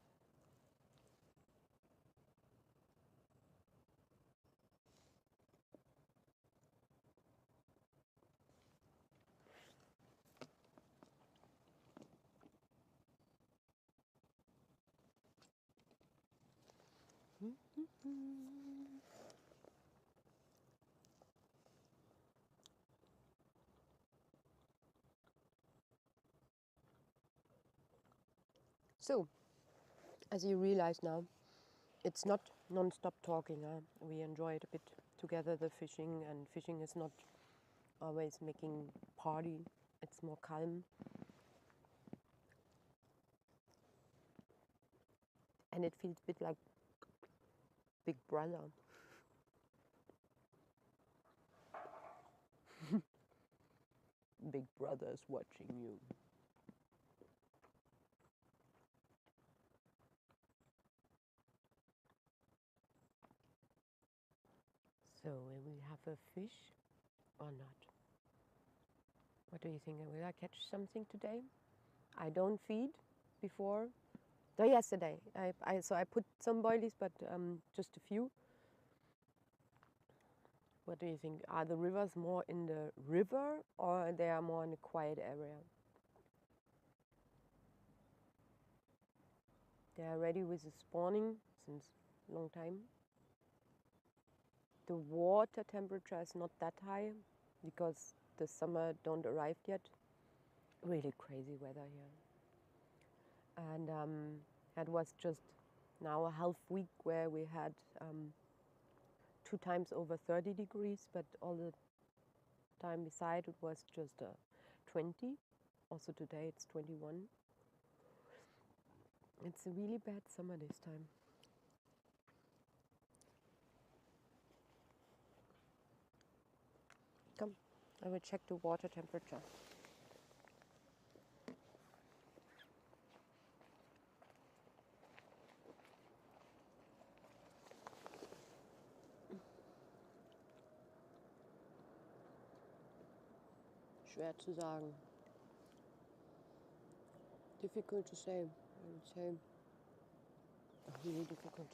S1: So, as you realize now, it's not non-stop talking. We enjoy it a bit together, the fishing, and fishing is not always making party. It's more calm. And it feels a bit like Big Brother. Big Brother is watching you. So will we have a fish or not? What do you think? Will I catch something today? I don't feed before. No, yesterday. So I put some boilies, but just a few. What do you think? Are the rivers more in the river or they are more in a quiet area? They are ready with the spawning since a long time. The water temperature is not that high because the summer don't arrive yet. Really crazy weather here. And it was just now a half week where we had 2 times over 30 degrees, but all the time beside it was just 20. Also today it's 21. It's a really bad summer this time. Come, I will check the water temperature. Schwer zu sagen. Difficult to say, I would say. Really difficult.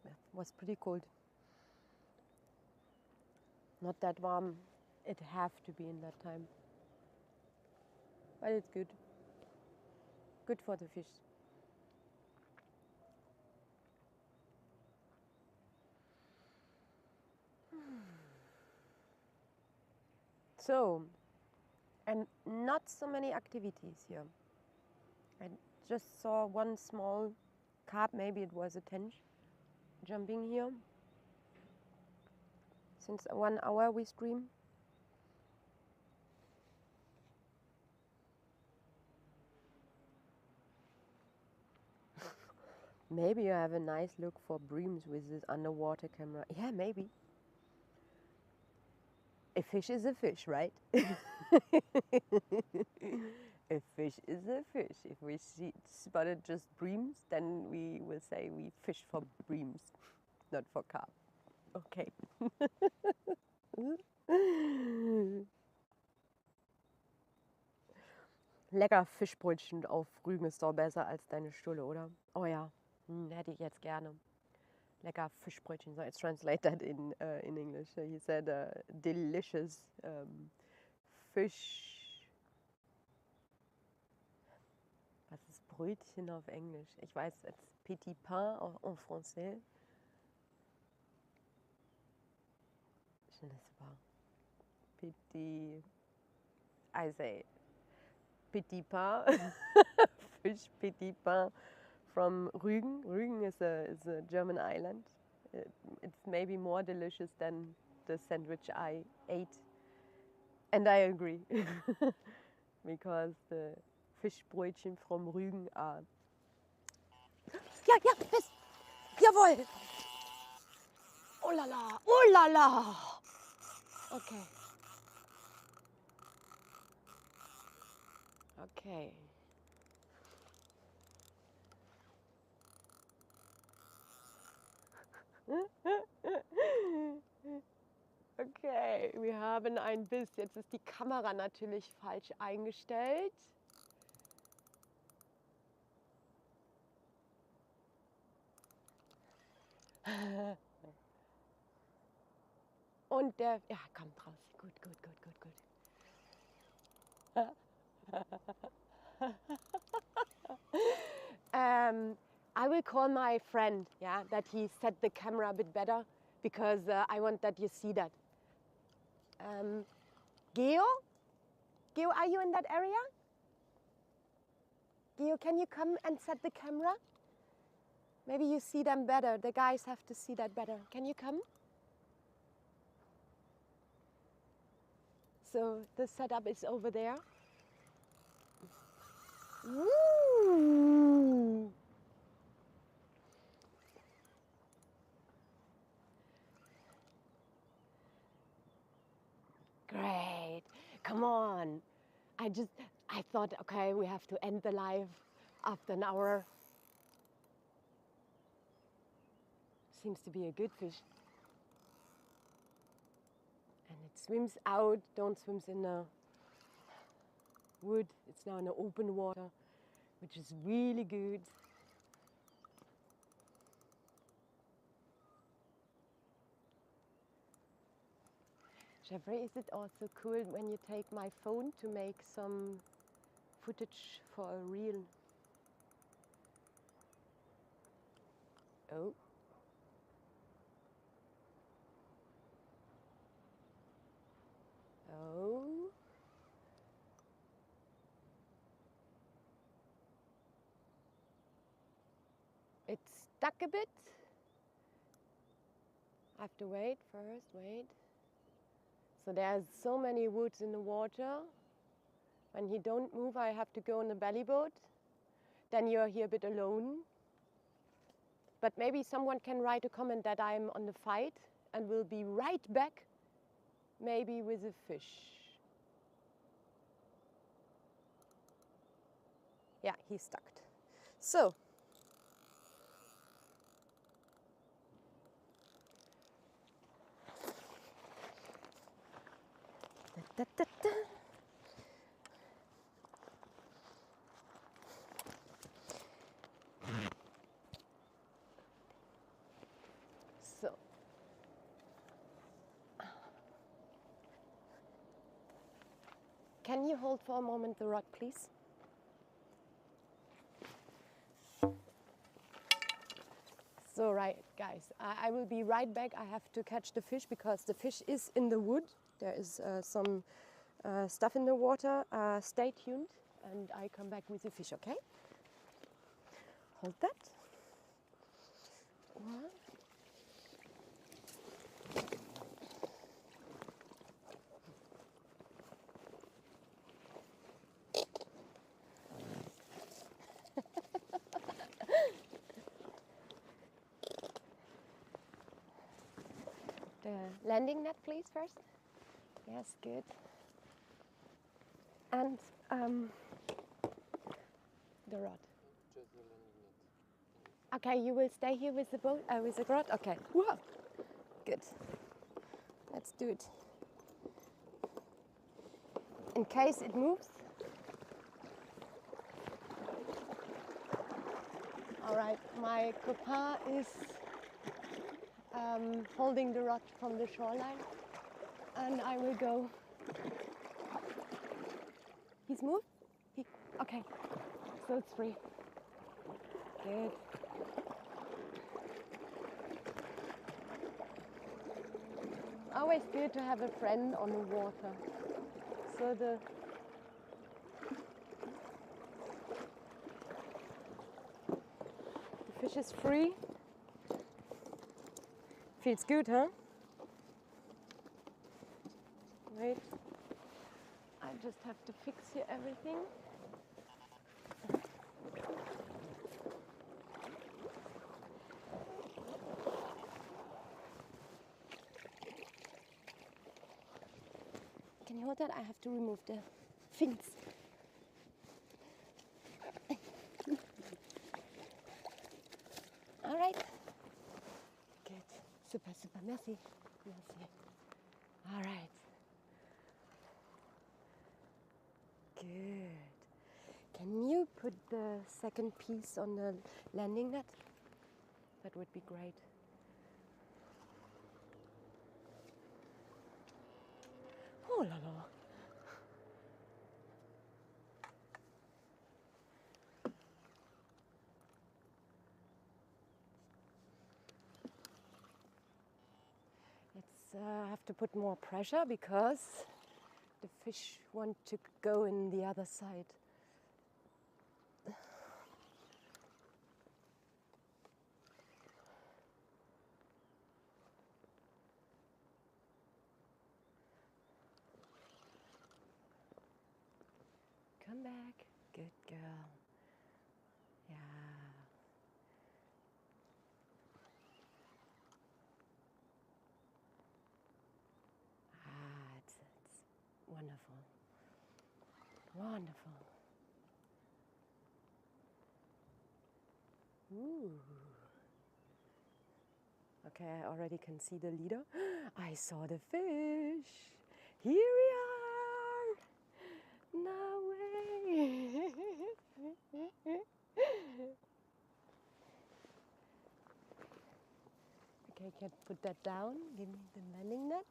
S1: It was pretty cold. Not that warm. It have to be in that time. But it's good. Good for the fish. So, and not so many activities here. I just saw one small carp, maybe it was a tench, jumping here. Since 1 hour we stream. Maybe you have a nice look for breams with this underwater camera. Yeah, maybe. A fish is a fish, right? A fish is a fish. If we spotted just breams, then we will say we fish for breams, not for carp. Okay. Lecker Fischbrötchen auf Rügen ist doch besser als deine Stulle, oder? Oh ja, hätte ich jetzt gerne. Lecker Fischbrötchen. So let's translate that in English. He said delicious fish. Was ist Brötchen auf Englisch? Ich weiß, it's petit pain en français. Je ne sais pas. Petit. I say petit pain. Fish petit pain from Rügen. Rügen is a German island. It's maybe more delicious than the sandwich I ate. And I agree. Because the Fischbrötchen from Rügen are... Ja, ja, Biss! Jawohl! Oh la la! Oh la la! Okay. Okay. Okay, wir haben ein Biss. Jetzt ist die Kamera natürlich falsch eingestellt. Und der, ja, komm raus. Gut, gut, gut, gut, gut. I will call my friend, yeah, that he set the camera a bit better because I want that you see that. Geo? Geo, are you in that area? Geo, can you come and set the camera? Maybe you see them better. The guys have to see that better. Can you come? So the setup is over there. Woo! Great. Come on. I thought, okay, we have to end the live after an hour. Seems to be a good fish. And it swims out, don't swim in the wood. It's now in the open water, which is really good. Jeffrey, is it also cool when you take my phone to make some footage for a reel? Oh. Oh. It's stuck a bit. I have to wait first, wait. So there's so many woods in the water. When he don't move, I have to go on the belly boat. Then you're here a bit alone. But maybe someone can write a comment that I'm on the fight and will be right back, maybe with a fish. Yeah, he's stuck. So, da, da, da. So, can you hold for a moment the rod, please? So, right, guys, I will be right back. I have to catch the fish because the fish is in the wood. There is some stuff in the water. Stay tuned and I come back with the fish, okay? Hold that. One. The landing net, please, first. Yes, good. And the rod.
S2: Just the landing net.
S1: Okay, you will stay here with the boat, with the rod. Okay. Whoa. Good. Let's do it. In case it moves. All right. My copain is holding the rod from the shoreline, and I will go. He's moved? Okay, so it's free. Good. Always good to have a friend on the water. So the fish is free. Feels good, huh? Wait, I just have to fix here everything. Can you hold that? I have to remove the fins. All right. Good. Super, super. Merci. Merci. All right. Good. Can you put the second piece on the landing net? That would be great. Oh la la. Let's have to put more pressure because the fish want to go in the other side. Come back. Good girl. Yeah. It's wonderful. Wonderful. Ooh. Okay, I already can see the leader. I saw the fish. Here we are. No way. Okay, can put that down. Give me the landing net.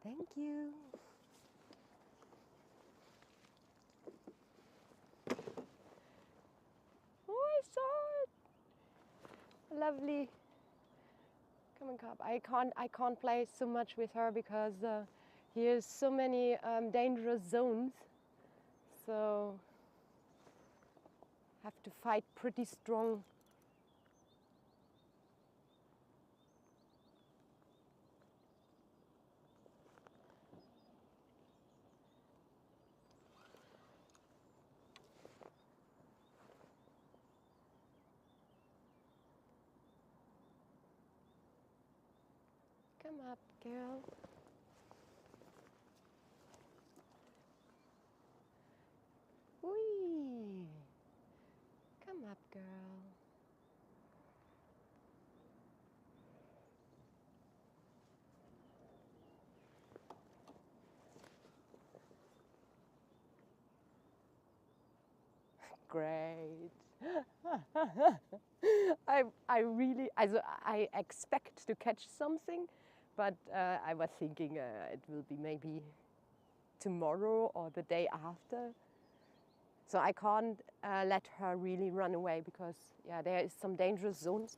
S1: Thank you. Oh, I saw it. Lovely. Come on, Carp. I can't play so much with her because here's so many dangerous zones. So have to fight pretty strong. Come up, girl. Whee! Come up, girl. Great. I expect to catch something, but I was thinking it will be maybe tomorrow or the day after. So I can't let her really run away because there is some dangerous zones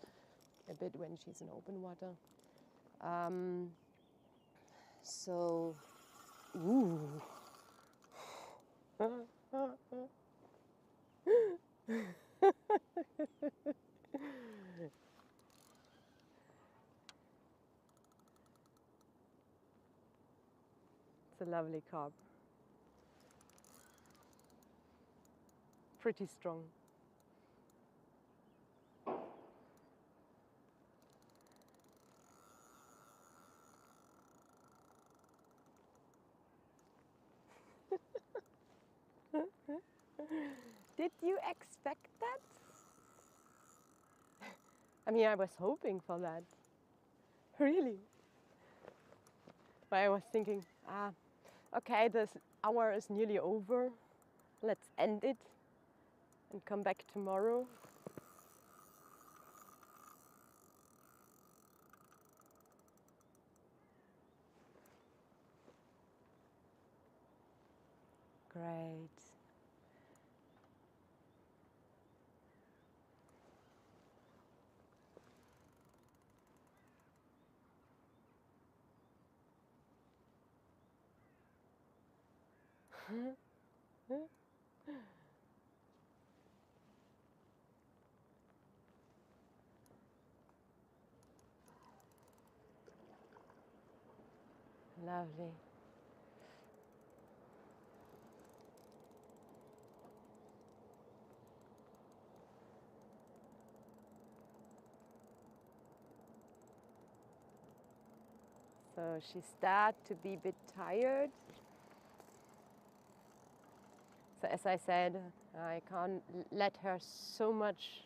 S1: a bit when she's in open water. So, ooh. It's a lovely carp. Pretty strong. Did you expect that? I mean, I was hoping for that. Really. But I was thinking, okay, this hour is nearly over. Let's end it and come back tomorrow. Great. Lovely. So she starts to be a bit tired. So as I said, I can't let her so much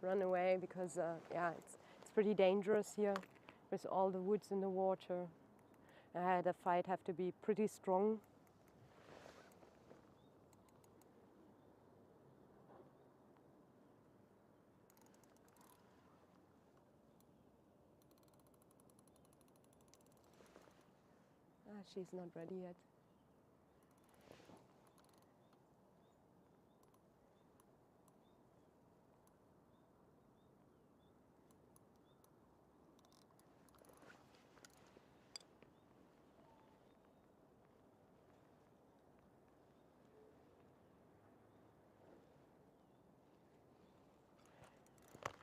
S1: run away because it's pretty dangerous here with all the woods in the water. The fight have to be pretty strong. She's not ready yet.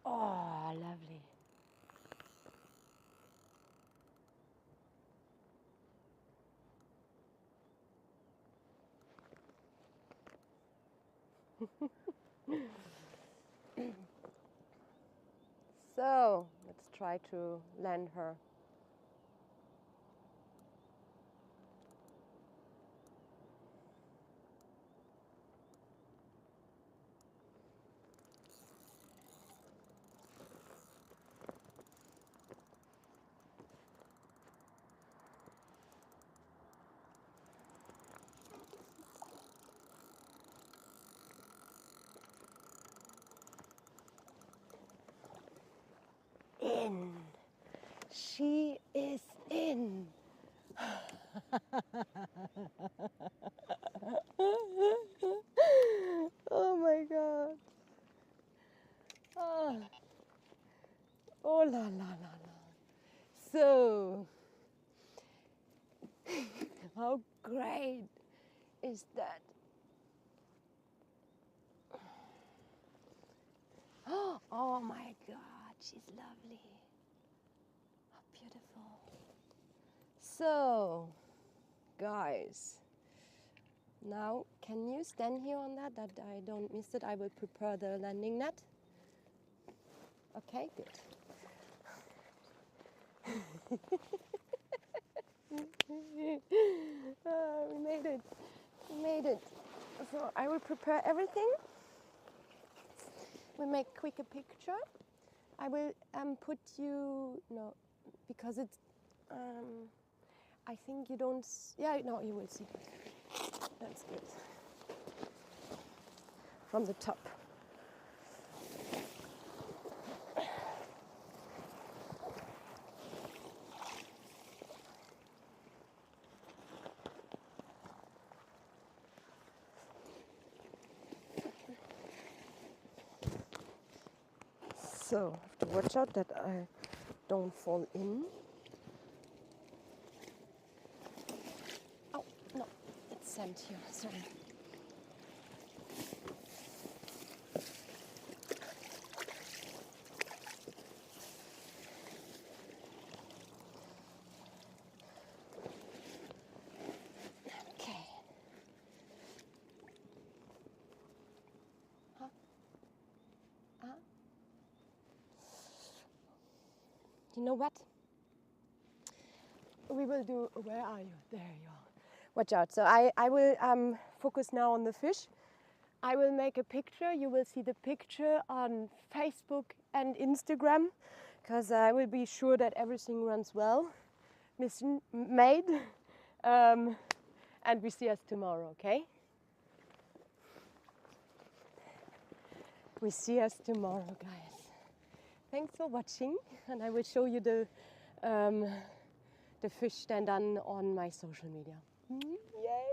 S1: Oh, lovely. So let's try to land her. In. She is in. Oh my God. Ah. Oh la la la la. So, how great is that? Oh my God, she's lovely. How beautiful. So, guys, now can you stand here on that I don't miss it? I will prepare the landing net. Okay, good. We made it. We made it. So I will prepare everything. We make quick a picture. I will put you, no, because it's, I think you don't, yeah, no, you will see. That's good. From the top. So, I have to watch out that I don't fall in. Oh, no, it's sand here, sorry. Okay. Huh? You know what? We will do, where are you? There you are. Watch out. So I will focus now on the fish. I will make a picture. You will see the picture on Facebook and Instagram, because I will be sure that everything runs well. Mission made. And we see us tomorrow, okay? We see us tomorrow, guys. Thanks for watching, and I will show you the fish stand on my social media. Yay!